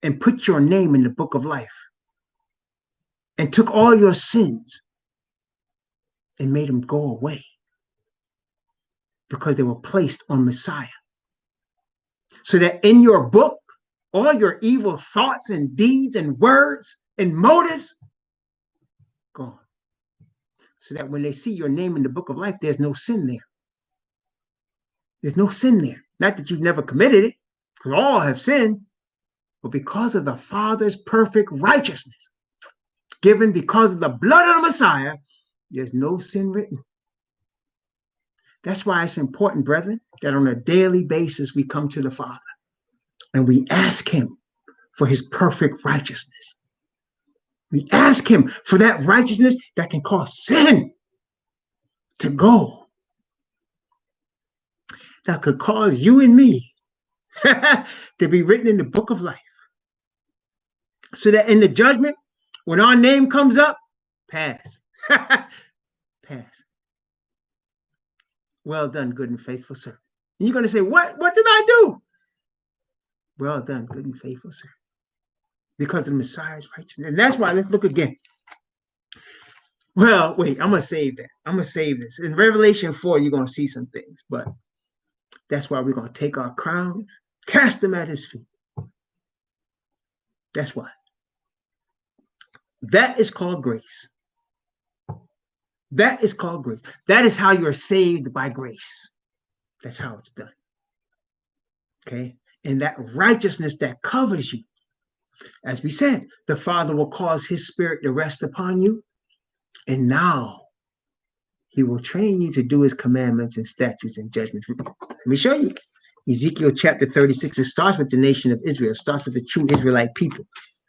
A: and put your name in the book of life and took all your sins and made them go away because they were placed on Messiah. So that in your book, all your evil thoughts and deeds and words and motives, gone. So that when they see your name in the book of life, there's no sin there. There's no sin there. Not that you've never committed it, because all have sinned, but because of the Father's perfect righteousness, given because of the blood of the Messiah, there's no sin written. That's why it's important, brethren, that on a daily basis we come to the Father and we ask him for his perfect righteousness. We ask him for that righteousness that can cause sin to go, that could cause you and me to be written in the book of life. So that in the judgment, when our name comes up, pass. Pass. Well done, good and faithful servant. And you're going to say, what did I do? Well done, good and faithful servant. Because of the Messiah's righteousness. And that's why, let's look again. Well, wait, I'm going to save that. I'm going to save this. In Revelation 4, you're going to see some things, but that's why we're going to take our crowns, cast them at his feet. That's why. That is called grace. That is called grace. That is how you're saved by grace. That's how it's done. Okay? And that righteousness that covers you. As we said, the Father will cause his spirit to rest upon you. And now he will train you to do his commandments and statutes and judgments. Let me show you. Ezekiel chapter 36, it starts with the nation of Israel. It starts with the true Israelite people.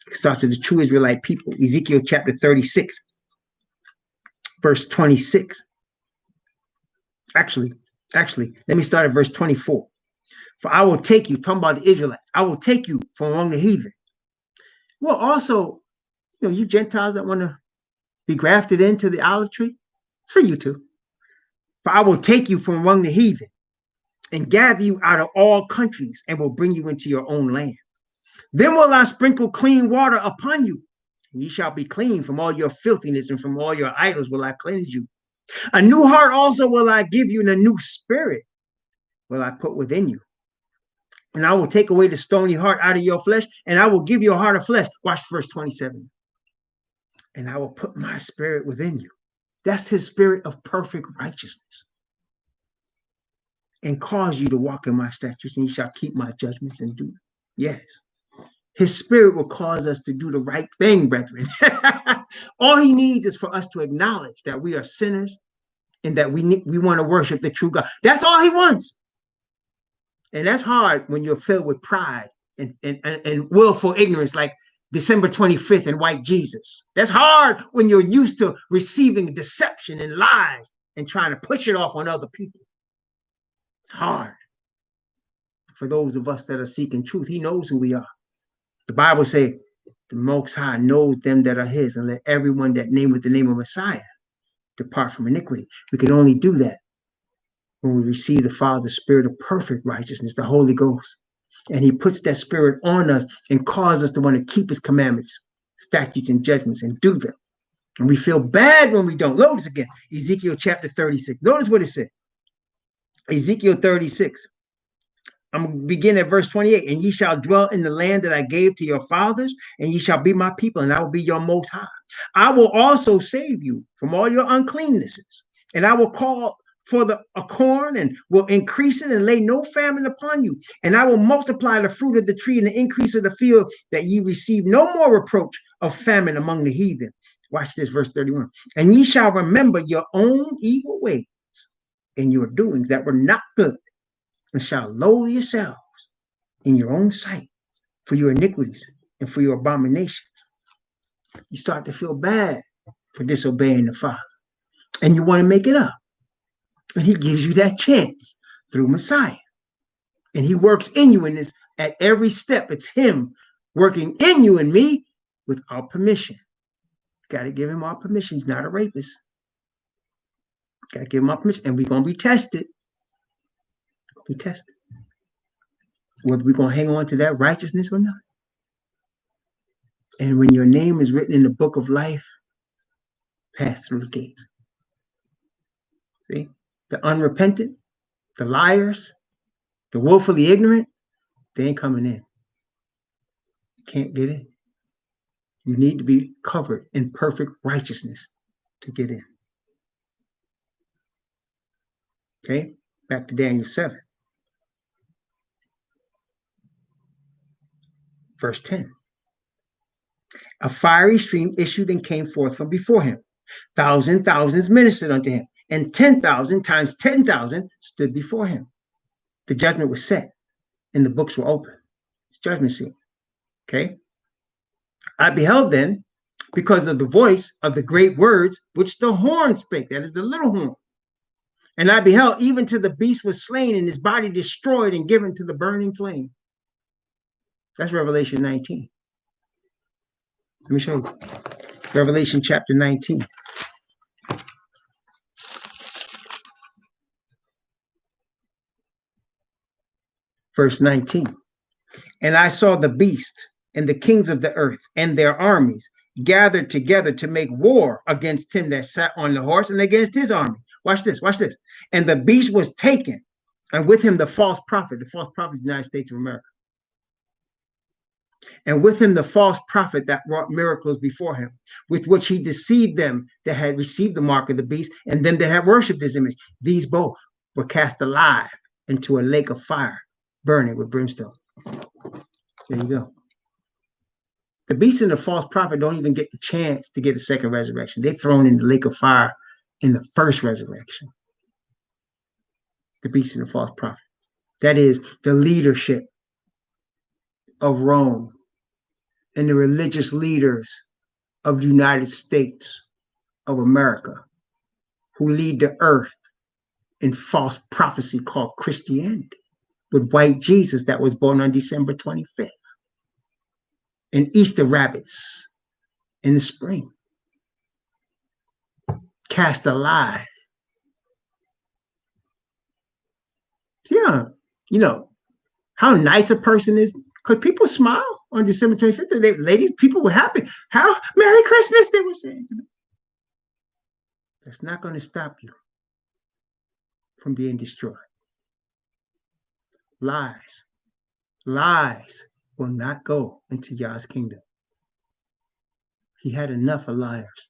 A: It starts with the true Israelite people. Ezekiel chapter 36, verse 26. Actually, let me start at verse 24. For I will take you, talking about the Israelites, I will take you from among the heathen. Well, also, you Gentiles that want to be grafted into the olive tree, it's for you too. For I will take you from among the heathen and gather you out of all countries and will bring you into your own land. Then will I sprinkle clean water upon you, and ye shall be clean from all your filthiness, and from all your idols will I cleanse you. A new heart also will I give you, and a new spirit will I put within you. And I will take away the stony heart out of your flesh, and I will give you a heart of flesh. Watch verse 27. And I will put my spirit within you. That's his spirit of perfect righteousness. And cause you to walk in my statutes, and you shall keep my judgments and do them. Yes. His spirit will cause us to do the right thing, brethren. All he needs is for us to acknowledge that we are sinners and that we want to worship the true God. That's all he wants. And that's hard when you're filled with pride and willful ignorance, like December 25th and white Jesus. That's hard when you're used to receiving deception and lies and trying to push it off on other people. It's hard. For those of us that are seeking truth, he knows who we are. The Bible says, the Most High knows them that are his, and let everyone that nameth the name of Messiah depart from iniquity. We can only do that when we receive the Father's spirit of perfect righteousness, the Holy Ghost. And he puts that spirit on us and causes us to want to keep his commandments, statutes, and judgments and do them. And we feel bad when we don't. Notice again, Ezekiel chapter 36. Notice what it said. Ezekiel 36. I'm going to begin at verse 28. And ye shall dwell in the land that I gave to your fathers, and ye shall be my people, and I will be your Most High. I will also save you from all your uncleannesses, and I will call for a corn and will increase it and lay no famine upon you. And I will multiply the fruit of the tree and the increase of the field, that ye receive no more reproach of famine among the heathen. Watch this, verse 31. And ye shall remember your own evil ways and your doings that were not good, and shall lower yourselves in your own sight for your iniquities and for your abominations. You start to feel bad for disobeying the Father, and you want to make it up. And he gives you that chance through Messiah. And he works in you in this at every step. It's him working in you and me with our permission. Got to give him our permission. He's not a rapist. Got to give him our permission. And we're going to be tested. Be tested. Whether we're going to hang on to that righteousness or not. And when your name is written in the book of life, pass through the gates. See? The unrepentant, the liars, the willfully ignorant, they ain't coming in. Can't get in. You need to be covered in perfect righteousness to get in. Okay? Back to Daniel 7. Verse 10. A fiery stream issued and came forth from before him. Thousands ministered unto him, and 10,000 times 10,000 stood before him. The judgment was set, and the books were open. It's judgment scene. Okay. I beheld then, because of the voice of the great words which the horn spake, that is the little horn. And I beheld, even to the beast was slain, and his body destroyed and given to the burning flame. That's Revelation 19. Let me show you. Revelation chapter 19. Verse 19. And I saw the beast and the kings of the earth and their armies gathered together to make war against him that sat on the horse and against his army. Watch this, watch this. And the beast was taken, and with him the false prophet. The false prophet is the United States of America. And with him the false prophet that wrought miracles before him, with which he deceived them that had received the mark of the beast, and them that had worshipped his image. These both were cast alive into a lake of fire, burning with brimstone. There you go. The beast and the false prophet don't even get the chance to get a second resurrection. They're thrown in the lake of fire in the first resurrection. The beast and the false prophet. That is the leadership of Rome and the religious leaders of the United States of America who lead the earth in false prophecy called Christianity, with white Jesus that was born on December 25th, and Easter rabbits in the spring, cast alive. Yeah, you know how nice a person is, because people smile on December 25th. Ladies, people were happy. How Merry Christmas, they were saying to me. That's not going to stop you from being destroyed. Lies will not go into Yah's kingdom. He had enough of liars.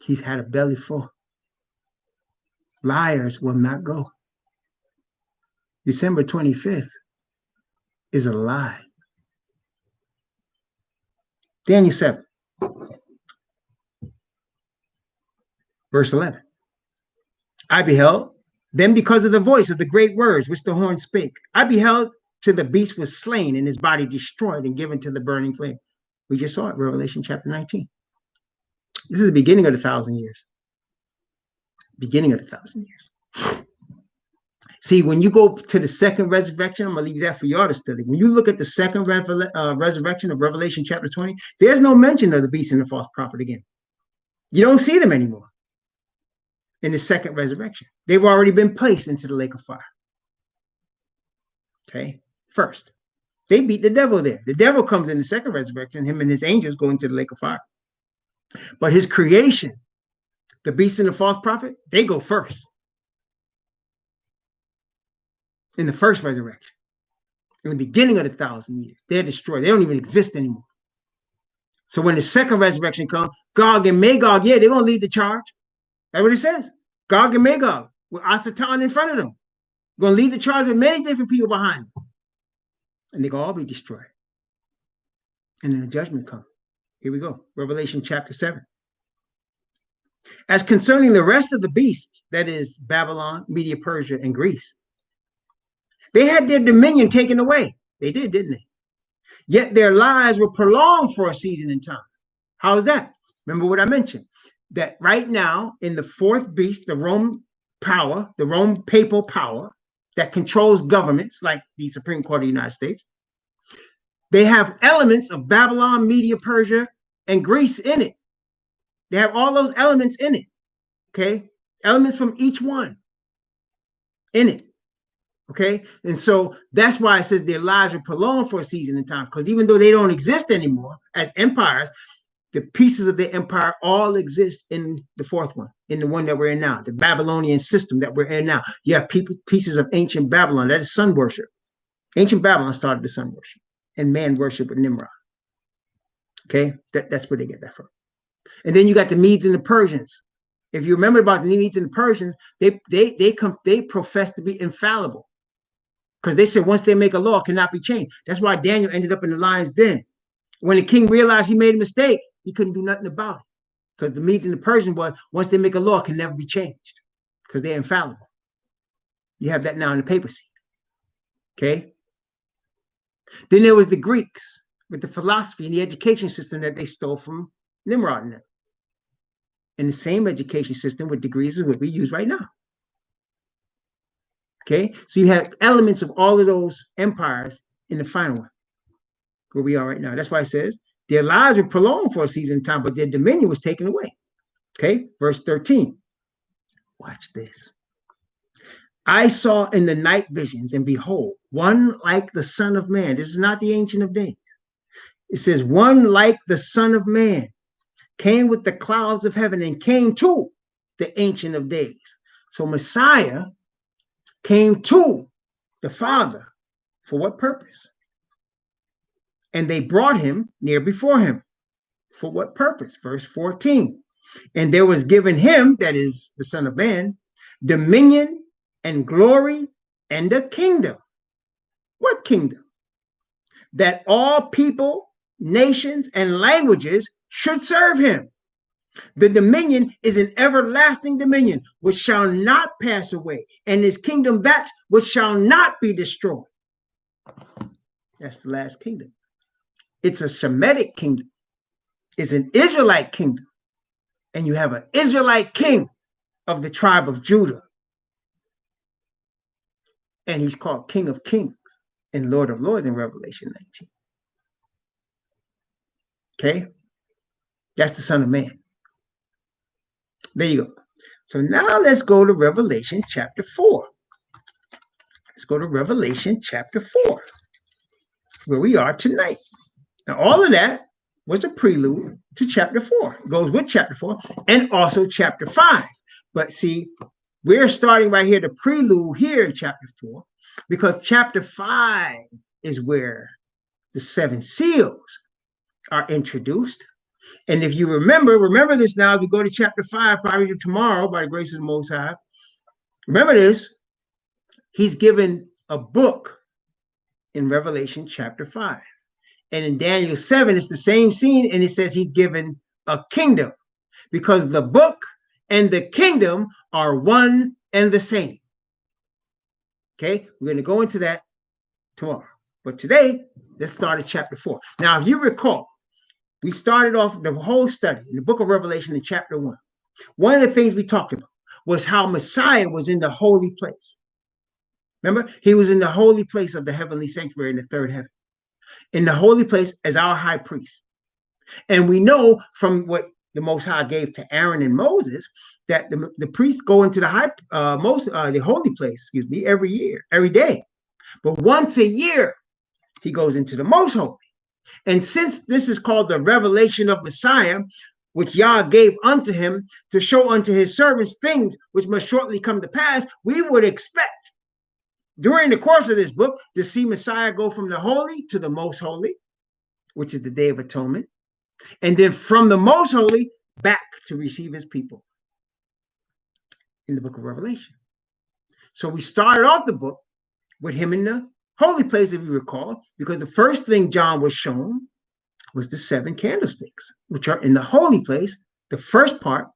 A: He's had a belly full. Liars will not go. December 25th is a lie. Daniel 7, verse 11. I beheld, then because of the voice of the great words which the horn spake, I beheld till the beast was slain and his body destroyed and given to the burning flame. We just saw it, Revelation chapter 19. This is the beginning of the 1,000 years. Beginning of the 1,000 years. See, when you go to the second resurrection, I'm going to leave that for y'all to study. When you look at the second resurrection of Revelation chapter 20, there's no mention of the beast and the false prophet again. You don't see them anymore in the second resurrection. They've already been placed into the lake of fire. Okay, first. They beat the devil there. The devil comes in the second resurrection, him and his angels go into the lake of fire. But his creation, the beast and the false prophet, they go first. In the first resurrection, in the beginning of the 1,000 years, they're destroyed. They don't even exist anymore. So when the second resurrection comes, Gog and Magog, yeah, they're going to lead the charge. That's what it says. Gog and Magog with Asatan in front of them. Going to lead the charge with many different people behind them. And they're going to all be destroyed. And then the judgment comes. Here we go. Revelation chapter 7. As concerning the rest of the beasts, that is Babylon, Media, Persia, and Greece, they had their dominion taken away. They did, didn't they? Yet their lives were prolonged for a season in time. How is that? Remember what I mentioned, that right now in the fourth beast, the Rome power, the Rome papal power that controls governments like the Supreme Court of the United States, they have elements of Babylon, Media, Persia, and Greece in it. They have all those elements in it, okay? Elements from each one in it, okay? And so that's why it says their lives are prolonged for a season in time, because even though they don't exist anymore as empires, the pieces of their empire all exist in the fourth one, in the one that we're in now, the Babylonian system that we're in now. You have pieces of ancient Babylon, that is sun worship. Ancient Babylon started the sun worship and man worship with Nimrod, okay? That's where they get that from. And then you got the Medes and the Persians. If you remember about the Medes and the Persians, they profess to be infallible, because they said once they make a law, it cannot be changed. That's why Daniel ended up in the lion's den. When the king realized he made a mistake, he couldn't do nothing about it, because the Medes and the Persians was once they make a law, it can never be changed because they're infallible. You have that now in the papacy. Okay. Then there was the Greeks. with the philosophy and the education system that they stole from Nimrod and them. And the same education system with degrees is what we use right now. Okay, so you have elements of all of those empires in the final one, where we are right now. That's why it says their lives were prolonged for a season of time, but their dominion was taken away. Okay, verse 13. Watch this. I saw in the night visions, and behold, one like the Son of Man. This is not the Ancient of Days. It says, one like the Son of Man came with the clouds of heaven and came to the Ancient of Days. So Messiah came to the Father for what purpose? And they brought him near before him. For what purpose? Verse 14. And there was given him, that is the Son of Man, dominion and glory and a kingdom. What kingdom? That all people, nations, and languages should serve him. The dominion is an everlasting dominion which shall not pass away, and his kingdom that which shall not be destroyed. That's the last kingdom. It's a Shemitic kingdom. It's an Israelite kingdom. And you have an Israelite king of the tribe of Judah. And he's called King of Kings and Lord of Lords in Revelation 19. Okay? That's the Son of Man. There you go. So now let's go to Revelation chapter 4. Let's go to Revelation chapter 4, where we are tonight. Now, all of that was a prelude to chapter 4. It goes with chapter 4 and also chapter 5. But see, we're starting right here, the prelude here in chapter 4, because chapter 5 is where the 7 seals are introduced. And if you remember this now, as we go to chapter 5, probably tomorrow, by the grace of the Most High. Remember this, he's given a book in Revelation chapter 5. And in Daniel 7, it's the same scene, and it says he's given a kingdom, because the book and the kingdom are one and the same. Okay, we're going to go into that tomorrow. But today, let's start at chapter 4. Now, if you recall, we started off the whole study in the book of Revelation in chapter 1. One of the things we talked about was how Messiah was in the holy place. Remember, he was in the holy place of the heavenly sanctuary in the third heaven, in the holy place as our high priest. And we know from what the Most High gave to Aaron and Moses that the priests go into the holy place, every year, every day. But once a year, he goes into the most holy. And since this is called the revelation of Messiah, which Yah gave unto him to show unto his servants things which must shortly come to pass, we would expect during the course of this book to see Messiah go from the holy to the most holy, which is the Day of Atonement, and then from the most holy back to receive his people in the book of Revelation. So we started off the book with him in the holy place, if you recall, because the first thing John was shown was the 7 candlesticks, which are in the holy place, the first part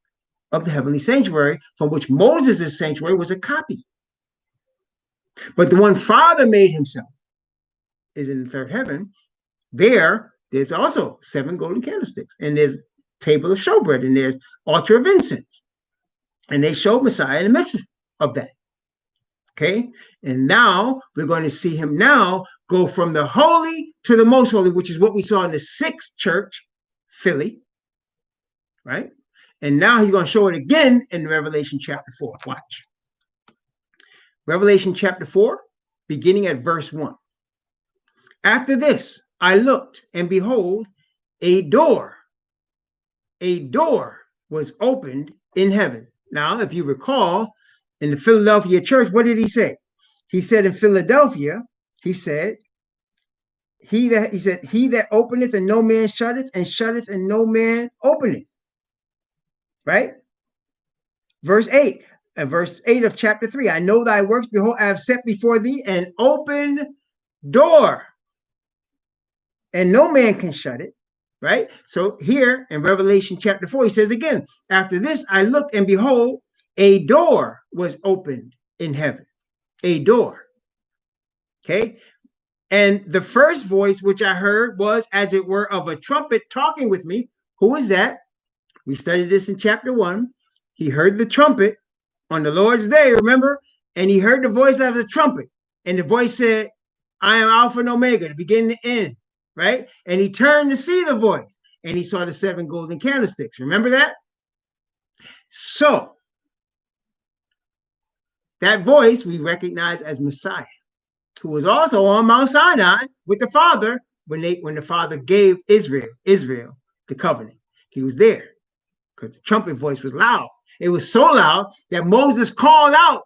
A: of the heavenly sanctuary, from which Moses' sanctuary was a copy. But the one Father made himself is in the third heaven. There's also 7 golden candlesticks, and there's table of showbread, and there's altar of incense. And they showed Messiah in the midst of that. Okay, and now we're going to see him now go from the holy to the most holy, which is what we saw in the 6th church, Philly, right? And now he's going to show it again in Revelation chapter 4. Watch. Revelation chapter 4, beginning at verse 1. After this, I looked, and behold, a door was opened in heaven. Now, if you recall, in the Philadelphia church, what did he say? He said in Philadelphia, he said, he that openeth and no man shutteth, and shutteth and no man openeth. Right? Verse 8 of chapter 3. I know thy works, behold, I have set before thee an open door, and no man can shut it. Right? So here in Revelation chapter 4, he says again, after this I looked, and behold, a door was opened in heaven. A door. Okay? And the first voice which I heard was as it were of a trumpet talking with me. Who is that? We studied this in chapter 1. He heard the trumpet on the Lord's day, remember? And he heard the voice of the trumpet. And the voice said, I am Alpha and Omega, the beginning and end, right? And he turned to see the voice, and he saw the 7 golden candlesticks. Remember that? So that voice we recognize as Messiah, who was also on Mount Sinai with the Father when the Father gave Israel the covenant. He was there because the trumpet voice was loud. It was so loud that Moses called out,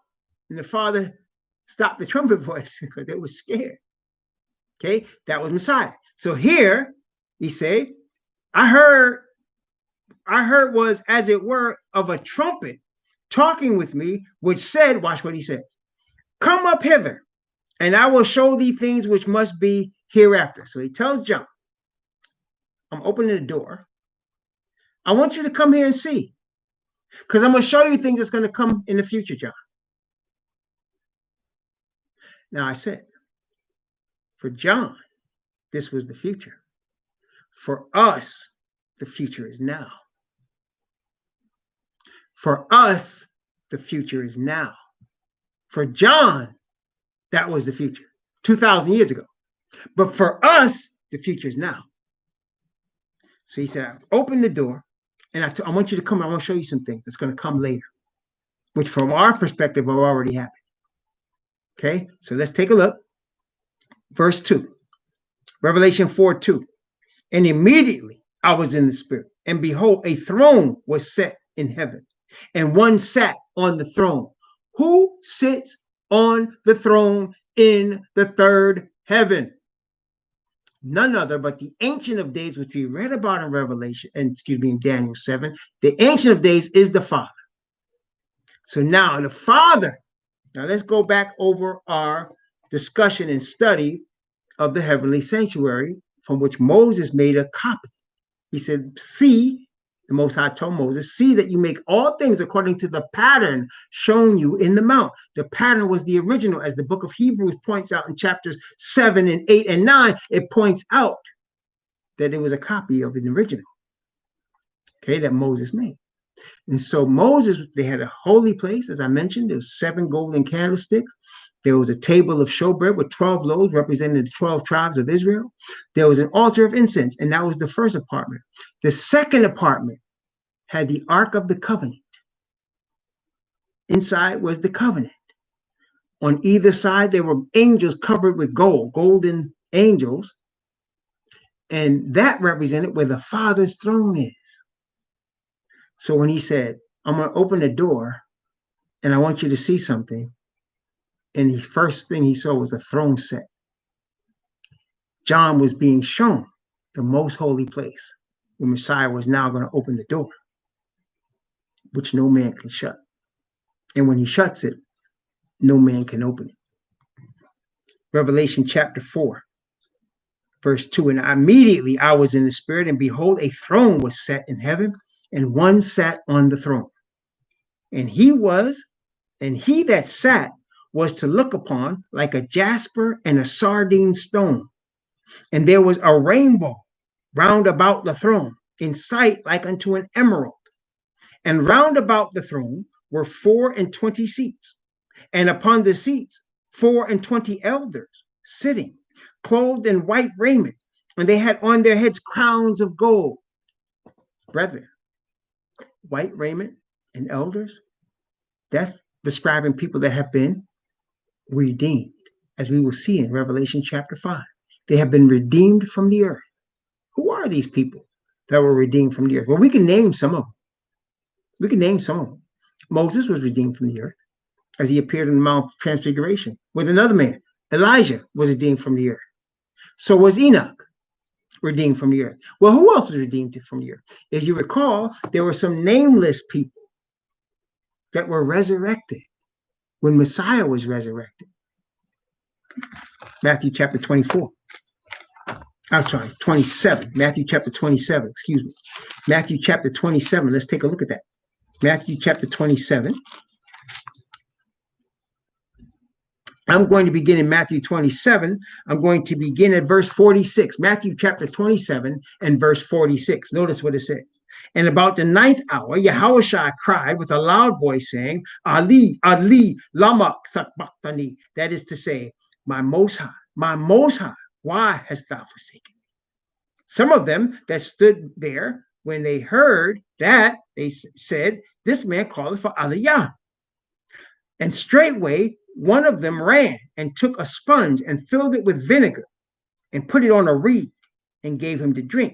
A: and the Father stopped the trumpet voice because they were scared. Okay, that was Messiah. So here he said, I heard was as it were of a trumpet talking with me, which said, watch what he said, come up hither, and I will show thee things which must be hereafter. So he tells John, I'm opening the door. I want you to come here and see, because I'm going to show you things that's going to come in the future, John. Now I said, for John, this was the future. For us, the future is now. For us, the future is now. For John, that was the future 2,000 years ago. But for us, the future is now. So he said, open the door, and I want you to come. I want to show you some things that's going to come later, which from our perspective have already happened. Okay, so let's take a look. Verse 2, Revelation 4:2. And immediately I was in the spirit, and behold, a throne was set in heaven, and one sat on the throne. Who sits on the throne in the third heaven? None other but the Ancient of Days, which we read about in Revelation, in Daniel 7. The Ancient of Days is the Father. So now the Father, now let's go back over our discussion and study of the heavenly sanctuary, from which Moses made a copy. He said, see, the Most High told Moses, see that you make all things according to the pattern shown you in the mount. The pattern was the original, as the book of Hebrews points out in chapters 7 and 8 and 9. It points out that it was a copy of an original, okay, that Moses made. And so Moses, they had a holy place, as I mentioned. There was 7 golden candlesticks. There was a table of showbread with 12 loaves representing the 12 tribes of Israel. There was an altar of incense, and that was the first apartment. The second apartment had the Ark of the Covenant. Inside was the covenant. On either side, there were angels covered with gold, golden angels. And that represented where the Father's throne is. So when he said, I'm going to open the door, and I want you to see something, and the first thing he saw was a throne set. John was being shown the most holy place where Messiah was now going to open the door, which no man can shut. And when he shuts it, no man can open it. Revelation chapter 4, verse 2, and immediately I was in the spirit, and behold, a throne was set in heaven, and one sat on the throne. And he that sat was to look upon like a jasper and a sardine stone. And there was a rainbow round about the throne, in sight like unto an emerald. And round about the throne were 24 seats, and upon the seats 24 elders sitting, clothed in white raiment, and they had on their heads crowns of gold. Brethren, white raiment and elders, that's describing people that have been redeemed, as we will see in Revelation chapter 5. They have been redeemed from the earth. Who are these people that were redeemed from the earth? Well, we can name some of them. Moses was redeemed from the earth as he appeared on the Mount Transfiguration with another man. Elijah was redeemed from the earth. So was Enoch redeemed from the earth. Well, who else was redeemed from the earth? If you recall, there were some nameless people that were resurrected when Messiah was resurrected. Matthew chapter 24. I'm sorry, 27. Matthew chapter 27, excuse me. Matthew chapter 27. Let's take a look at that. Matthew chapter 27. I'm going to begin in Matthew 27. I'm going to begin at verse 46. Matthew chapter 27 and verse 46. Notice what it says. And about the ninth hour, Yahushua cried with a loud voice, saying, Ali, Ali, lama sabachthani. That is to say, my Most High, why hast thou forsaken me? Some of them that stood there, when they heard that, they said, this man calleth for Aliyah. And straightway one of them ran and took a sponge and filled it with vinegar and put it on a reed and gave him to drink.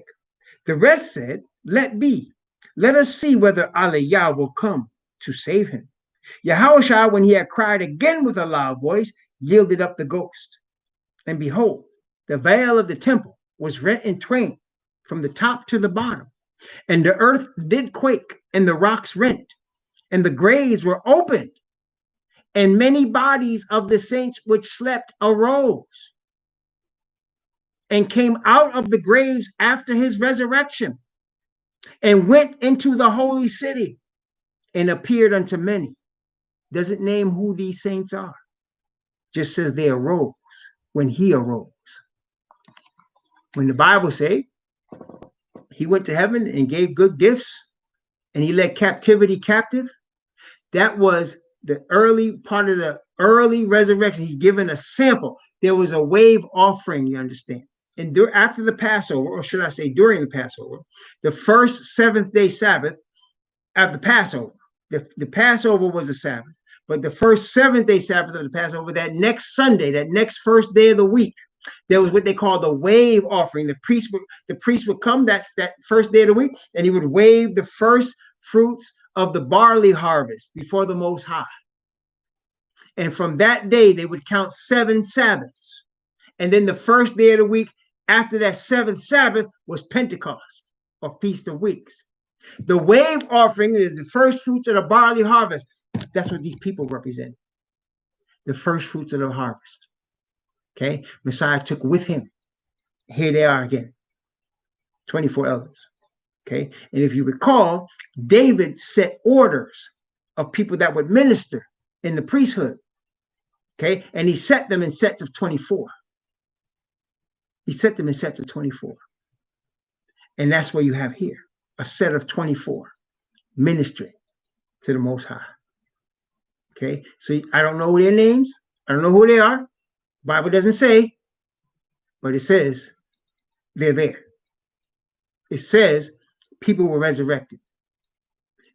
A: The rest said, let be. Let us see whether Aliyah will come to save him. Yahushua, when he had cried again with a loud voice, yielded up the ghost. And behold, the veil of the temple was rent in twain from the top to the bottom. And the earth did quake, and the rocks rent, and the graves were opened. And many bodies of the saints which slept arose and came out of the graves after his resurrection and went into the holy city and appeared unto many. Doesn't name who these saints are. Just says they arose when he arose. When the Bible says he went to heaven and gave good gifts and he led captivity captive, that was the early part of the early resurrection. He's given a sample. There was a wave offering, you understand. And after the Passover, or should I say during the Passover, the first seventh-day Sabbath of the Passover, the Passover was a Sabbath, but the first seventh-day Sabbath of the Passover, that next Sunday, that next first day of the week, there was what they call the wave offering. The priest would come that first day of the week, and he would wave the first fruits of the barley harvest before the Most High. And from that day, they would count 7 Sabbaths. And then the first day of the week after that seventh Sabbath was Pentecost, or Feast of Weeks. The wave offering is the first fruits of the barley harvest. That's what these people represent. The first fruits of the harvest. Okay? Messiah took with him. Here they are again. 24 elders. Okay? And if you recall, David set orders of people that would minister in the priesthood. Okay? And he set them in sets of 24. He set them in sets of 24. And that's what you have here. A set of 24 ministering to the Most High. Okay? So I don't know their names. I don't know who they are. Bible doesn't say, but it says they're there. It says people were resurrected.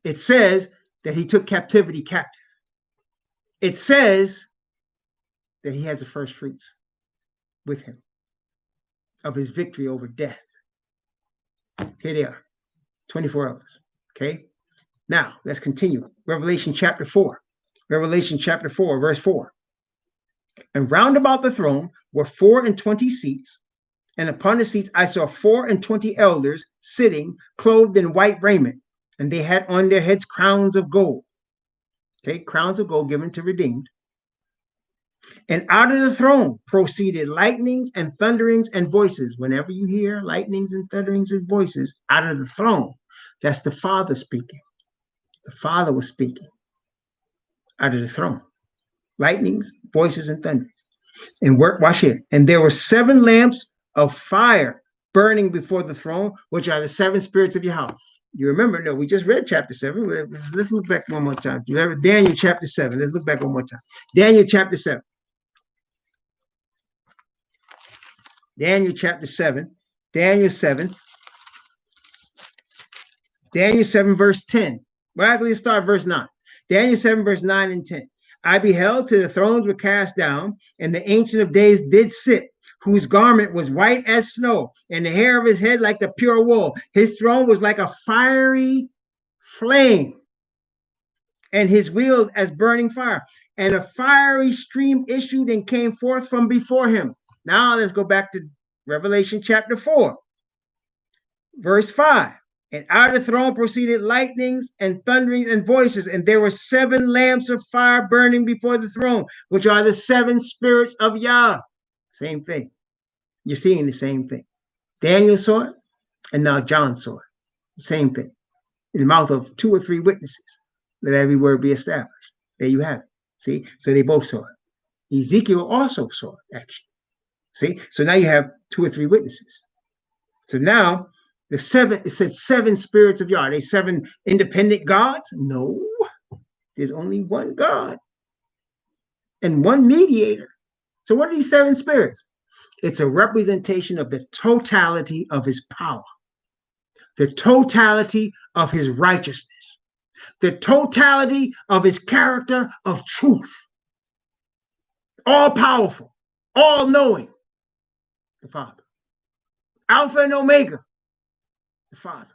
A: It says that he took captivity captive. It says that he has the first fruits with him of his victory over death. Here they are, 24 elders. Okay? Now, let's continue. Revelation chapter 4. Revelation chapter 4, verse 4. And round about the throne were 24 seats, and upon the seats I saw 24 elders sitting, clothed in white raiment, and they had on their heads crowns of gold. Okay, crowns of gold given to redeemed. And out of the throne proceeded lightnings and thunderings and voices. Whenever you hear lightnings and thunderings and voices out of the throne, that's the Father speaking. The Father was speaking out of the throne. Lightnings, voices, and thunderings. And watch here. And there were 7 lamps of fire burning before the throne, which are the 7 spirits of Yahweh. You remember, no, we just read chapter 7. Let's look back one more time. You have Daniel chapter 7. Let's look back one more time. Daniel chapter 7. Daniel chapter 7. Daniel 7. Daniel 7, verse 10. Well, actually, let's start verse 9. Daniel 7, verse 9 and 10. I beheld till the thrones were cast down, and the Ancient of Days did sit, whose garment was white as snow, and the hair of his head like the pure wool. His throne was like a fiery flame, and his wheels as burning fire. And a fiery stream issued and came forth from before him. Now let's go back to Revelation chapter 4, verse 5. And out of the throne proceeded lightnings and thunderings and voices, and there were 7 lamps of fire burning before the throne, which are the 7 spirits of Yah. Same thing. You're seeing the same thing. Daniel saw it, and now John saw it. Same thing. In the mouth of 2 or 3 witnesses, let every word be established. There you have it. See? So they both saw it. Ezekiel also saw it, actually. See? So now you have 2 or 3 witnesses. So now the 7, it said 7 spirits of Yah. Are they 7 independent gods? No. There's only one God and one mediator. So what are these 7 spirits? It's a representation of the totality of his power, the totality of his righteousness, the totality of his character of truth. All powerful, all knowing, the Father. Alpha and Omega, the Father.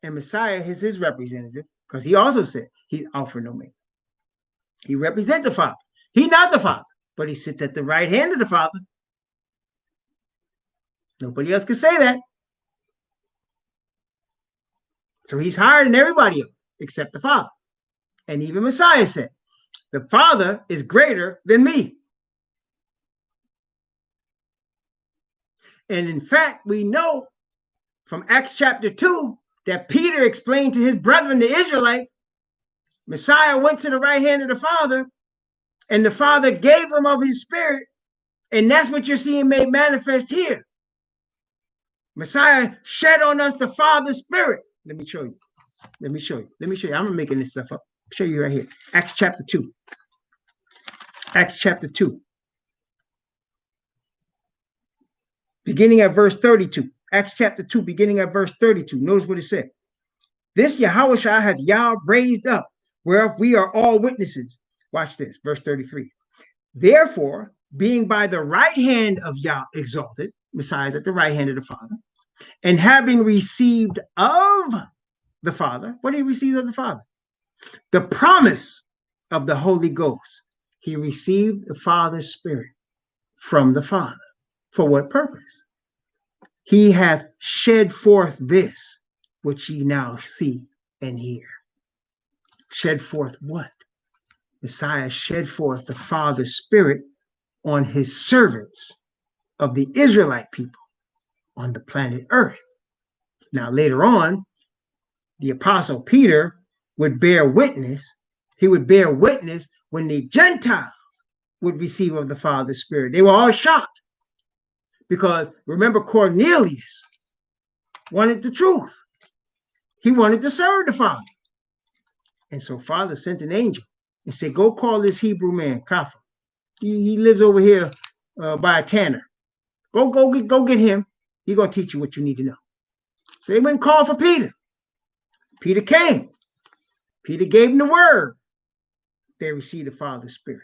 A: And Messiah is his representative because he also said he's Alpha and Omega. He represents the Father. He's not the Father, but he sits at the right hand of the Father. Nobody else can say that. So he's higher than everybody else except the Father. And even Messiah said, the Father is greater than me. And in fact, we know from Acts chapter 2 that Peter explained to his brethren, the Israelites, Messiah went to the right hand of the Father, and the Father gave him of his Spirit. And that's what you're seeing made manifest here. Messiah shed on us the Father's Spirit. Let me show you. Let me show you. Let me show you. I'm not making this stuff up. I'll show you right here. Acts chapter 2. Acts chapter 2. Beginning at verse 32. Acts chapter 2, beginning at verse 32. Notice what it said. This Yahushua hath Yah raised up, whereof we are all witnesses. Watch this, verse 33. Therefore, being by the right hand of Yah exalted, Messiah is at the right hand of the Father, and having received of the Father, what did he receive of the Father? The promise of the Holy Ghost. He received the Father's Spirit from the Father. For what purpose? He hath shed forth this, which ye now see and hear. Shed forth what? Messiah shed forth the Father's Spirit on his servants of the Israelite people on the planet Earth. Now, later on, the Apostle Peter would bear witness. He would bear witness when the Gentiles would receive of the Father's Spirit. They were all shocked because remember, Cornelius wanted the truth. He wanted to serve the Father. And so Father sent an angel and said, go call this Hebrew man, Kapha. He lives over here by a tanner. Go get him. He's going to teach you what you need to know. So they went and called for Peter. Peter came. Peter gave him the word. They received the Father's Spirit.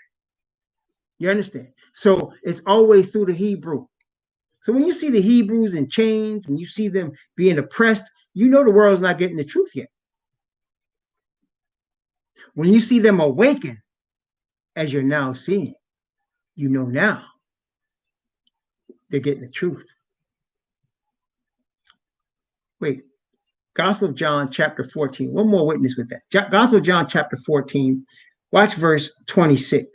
A: You understand? So it's always through the Hebrew. So when you see the Hebrews in chains and you see them being oppressed, you know the world's not getting the truth yet. When you see them awaken, as you're now seeing, you know now they're getting the truth. Wait, Gospel of John chapter 14. One more witness with that. Gospel of John chapter 14. Watch verse 26.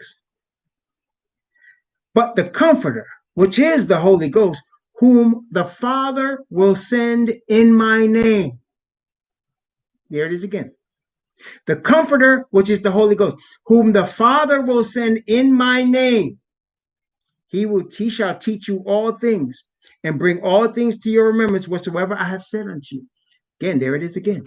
A: But the Comforter, which is the Holy Ghost, whom the Father will send in my name. There it is again. The Comforter, which is the Holy Ghost, whom the Father will send in my name. He shall teach you all things and bring all things to your remembrance whatsoever I have said unto you. Again, there it is again.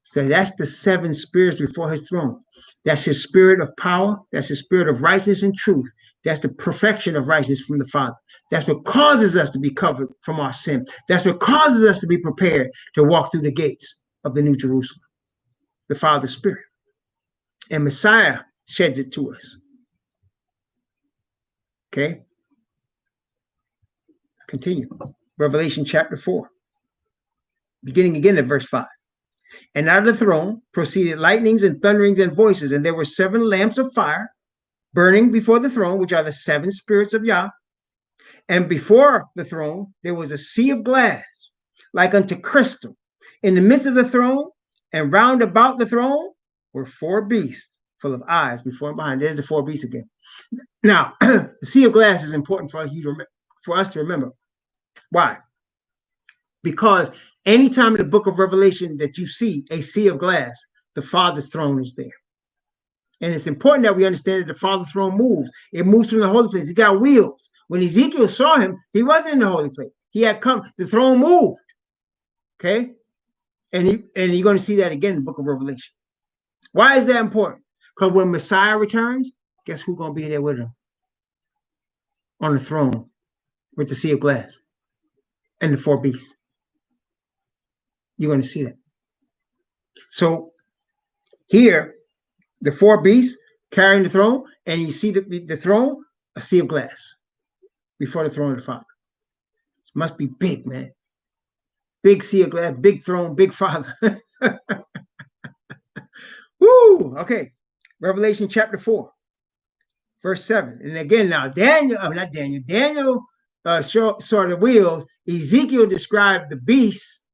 A: So that's the 7 spirits before his throne. That's his spirit of power. That's his spirit of righteousness and truth. That's the perfection of righteousness from the Father. That's what causes us to be covered from our sin. That's what causes us to be prepared to walk through the gates of the New Jerusalem, the Father's Spirit. And Messiah sheds it to us. Okay? Continue. Revelation chapter 4. Beginning again at verse 5. And out of the throne proceeded lightnings and thunderings and voices, and there were 7 lamps of fire burning before the throne, which are the 7 spirits of Yah. And before the throne there was a sea of glass, like unto crystal. In the midst of the throne and round about the throne were 4 beasts full of eyes before and behind. There's the 4 beasts again. Now, the sea of glass is important for us to remember. Why? Because anytime in the book of Revelation that you see a sea of glass, the Father's throne is there. And it's important that we understand that the Father's throne moves. It moves from the holy place. It got wheels. When Ezekiel saw him, he wasn't in the holy place. He had come, the throne moved. Okay? And you're going to see that again in the book of Revelation. Why is that important? Because when Messiah returns, guess who's going to be there with him? On the throne with the sea of glass and the four beasts. You're going to see that. So here, the four beasts carrying the throne, and you see the throne, a sea of glass before the throne of the Father. It must be big, man. Big sea of glass, big throne, big Father. Woo! Okay. Revelation chapter 4, verse 7. And again, now Daniel saw the wheels. Ezekiel described the beasts,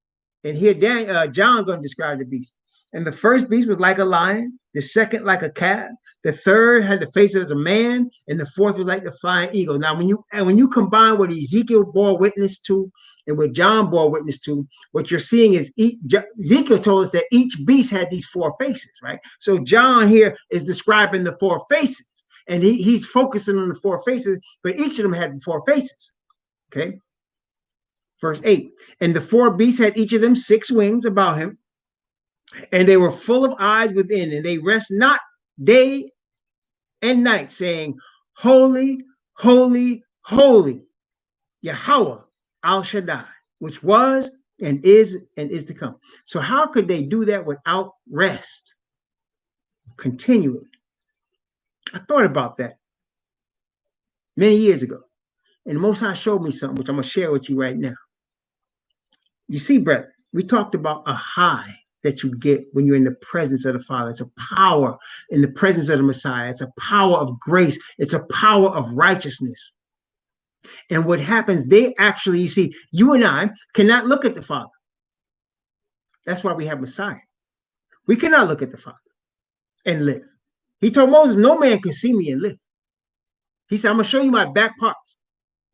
A: and here John's going to describe the beast. And the first beast was like a lion, the second like a calf, the third had the face as a man, and the fourth was like the flying eagle. Now, when you combine what Ezekiel bore witness to and what John bore witness to, what you're seeing is Ezekiel told us that each beast had these four faces, right? So John here is describing the four faces, and he's focusing on the four faces, but each of them had four faces. Okay. Verse 8. And the four beasts had each of them 6 wings about him, and they were full of eyes within, and they rest not day and night, saying, Holy, holy, holy, Yahweh Al Shaddai, which was and is to come. So how could they do that without rest? Continually. I thought about that many years ago, and the Most High showed me something, which I'm going to share with you right now. You see, brother, we talked about a high that you get when you're in the presence of the Father. It's a power in the presence of the Messiah. It's a power of grace. It's a power of righteousness. And what happens, they actually, you see, you and I cannot look at the Father. That's why we have Messiah. We cannot look at the Father and live. He told Moses, no man can see me and live. He said, I'm going to show you my back parts.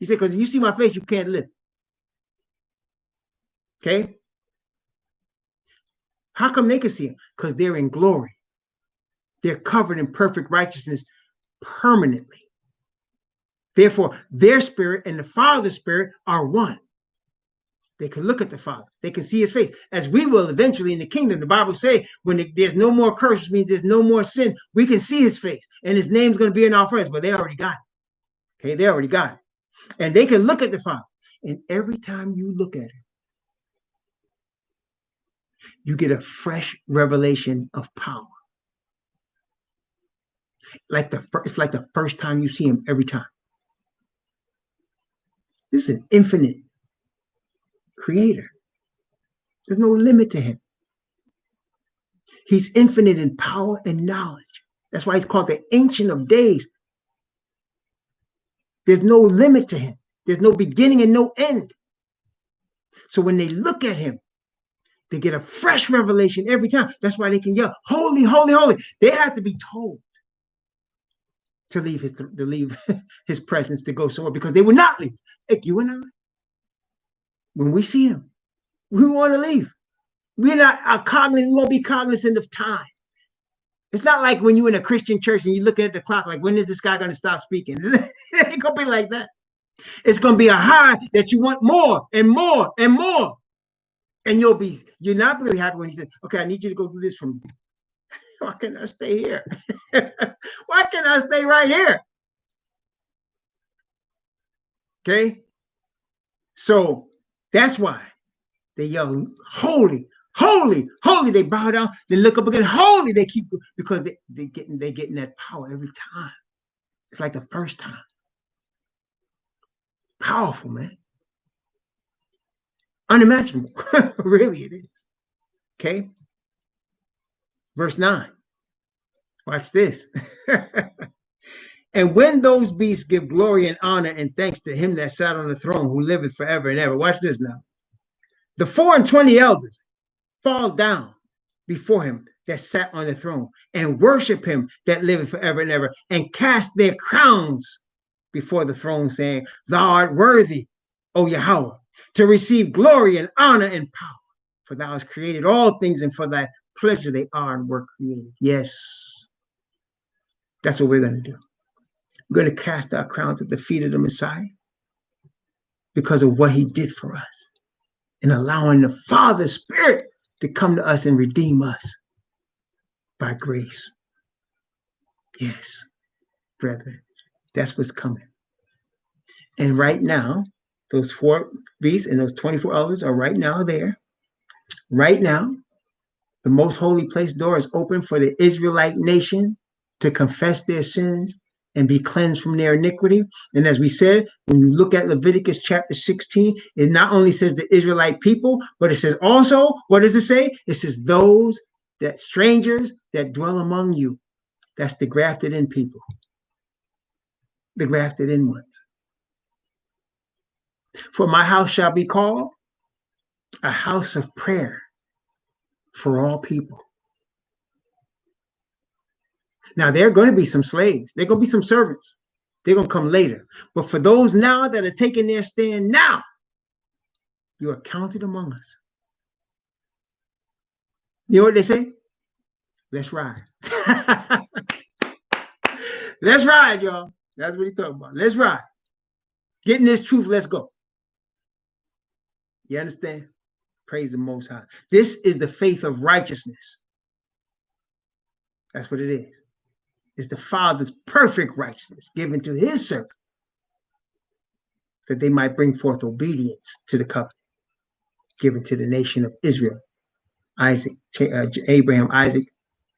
A: He said, because if you see my face, you can't live. Okay? How come they can see him? Because they're in glory. They're covered in perfect righteousness permanently. Therefore, their spirit and the Father's spirit are one. They can look at the Father. They can see his face, as we will eventually in the kingdom. The Bible says when there's no more curse, which means there's no more sin, we can see his face, and his name's going to be in our face, but they already got it. Okay, they already got it. And they can look at the Father. And every time you look at him, you get a fresh revelation of power. It's like the first time you see him every time. This is an infinite creator. There's no limit to him. He's infinite in power and knowledge. That's why he's called the Ancient of Days. There's no limit to him. There's no beginning and no end. So when they look at him, they get a fresh revelation every time. That's why they can yell, holy, holy, holy. They have to be told to leave his presence to go somewhere, because they will not leave. Like you and I, when we see him, we want to leave. We're not cognizant. We won't be cognizant of time. It's not like when you're in a Christian church and you're looking at the clock, like, when is this guy going to stop speaking? It ain't going to be like that. It's going to be a high that you want more and more and more. And you're not really happy when he says, okay, I need you to go do this for me. Why can't I stay here? Why can't I stay right here? Okay. So that's why they yell, holy, holy, holy. They bow down, they look up again, holy. They keep, because they're getting that power every time. It's like the first time. Powerful, man. Unimaginable. Really, it is. Okay. Verse 9. Watch this. And when those beasts give glory and honor and thanks to him that sat on the throne, who liveth forever and ever. Watch this now. The 24 elders fall down before him that sat on the throne and worship him that liveth forever and ever, and cast their crowns before the throne, saying, Thou art worthy, O Yahweh, to receive glory and honor and power. For thou hast created all things, and for thy pleasure they are and were created. Yes. That's what we're going to do. We're going to cast our crowns at the feet of the Messiah because of what he did for us and allowing the Father's Spirit to come to us and redeem us by grace. Yes, brethren, that's what's coming. And right now, those 4 beasts and those 24 elders are right now there. Right now, the most holy place door is open for the Israelite nation to confess their sins and be cleansed from their iniquity. And as we said, when you look at Leviticus chapter 16, it not only says the Israelite people, but it says also, what does it say? It says those that strangers that dwell among you. That's the grafted in people, the grafted in ones. For my house shall be called a house of prayer for all people. Now, there are going to be some slaves. There are going to be some servants. They're going to come later. But for those now that are taking their stand now, you are counted among us. You know what they say? Let's ride. Let's ride, y'all. That's what he's talking about. Let's ride. Getting this truth, let's go. You understand? Praise the Most High. This is the faith of righteousness. That's what it is. It's the Father's perfect righteousness given to his servant that they might bring forth obedience to the covenant given to the nation of Israel. Isaac, Abraham, Isaac,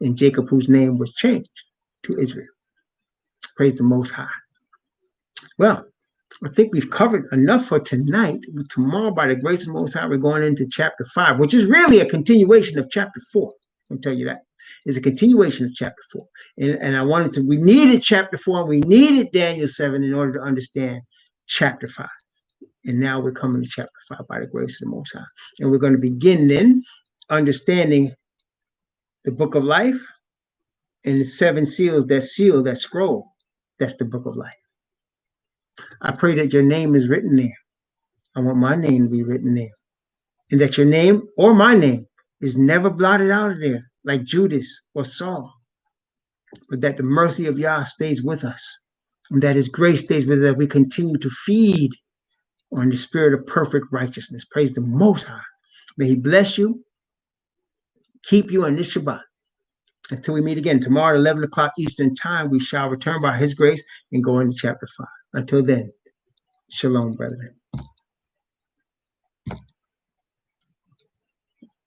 A: and Jacob, whose name was changed to Israel. Praise the Most High. Well, I think we've covered enough for tonight. Tomorrow, by the grace of the Most High, we're going into chapter 5, which is really a continuation of chapter 4. I'll tell you that. It's a continuation of chapter 4. And we needed chapter 4, and we needed Daniel 7 in order to understand chapter 5. And now we're coming to chapter 5 by the grace of the Most High. And we're going to begin then understanding the book of life and the 7 seals that seal that scroll. That's the book of life. I pray that your name is written there. I want my name to be written there. And that your name or my name is never blotted out of there like Judas or Saul. But that the mercy of Yah stays with us. And that his grace stays with us, that we continue to feed on the spirit of perfect righteousness. Praise the Most High. May he bless you, keep you on this Shabbat. Until we meet again tomorrow at 11 o'clock Eastern time, we shall return by his grace and go into chapter 5. Until then, shalom, brethren.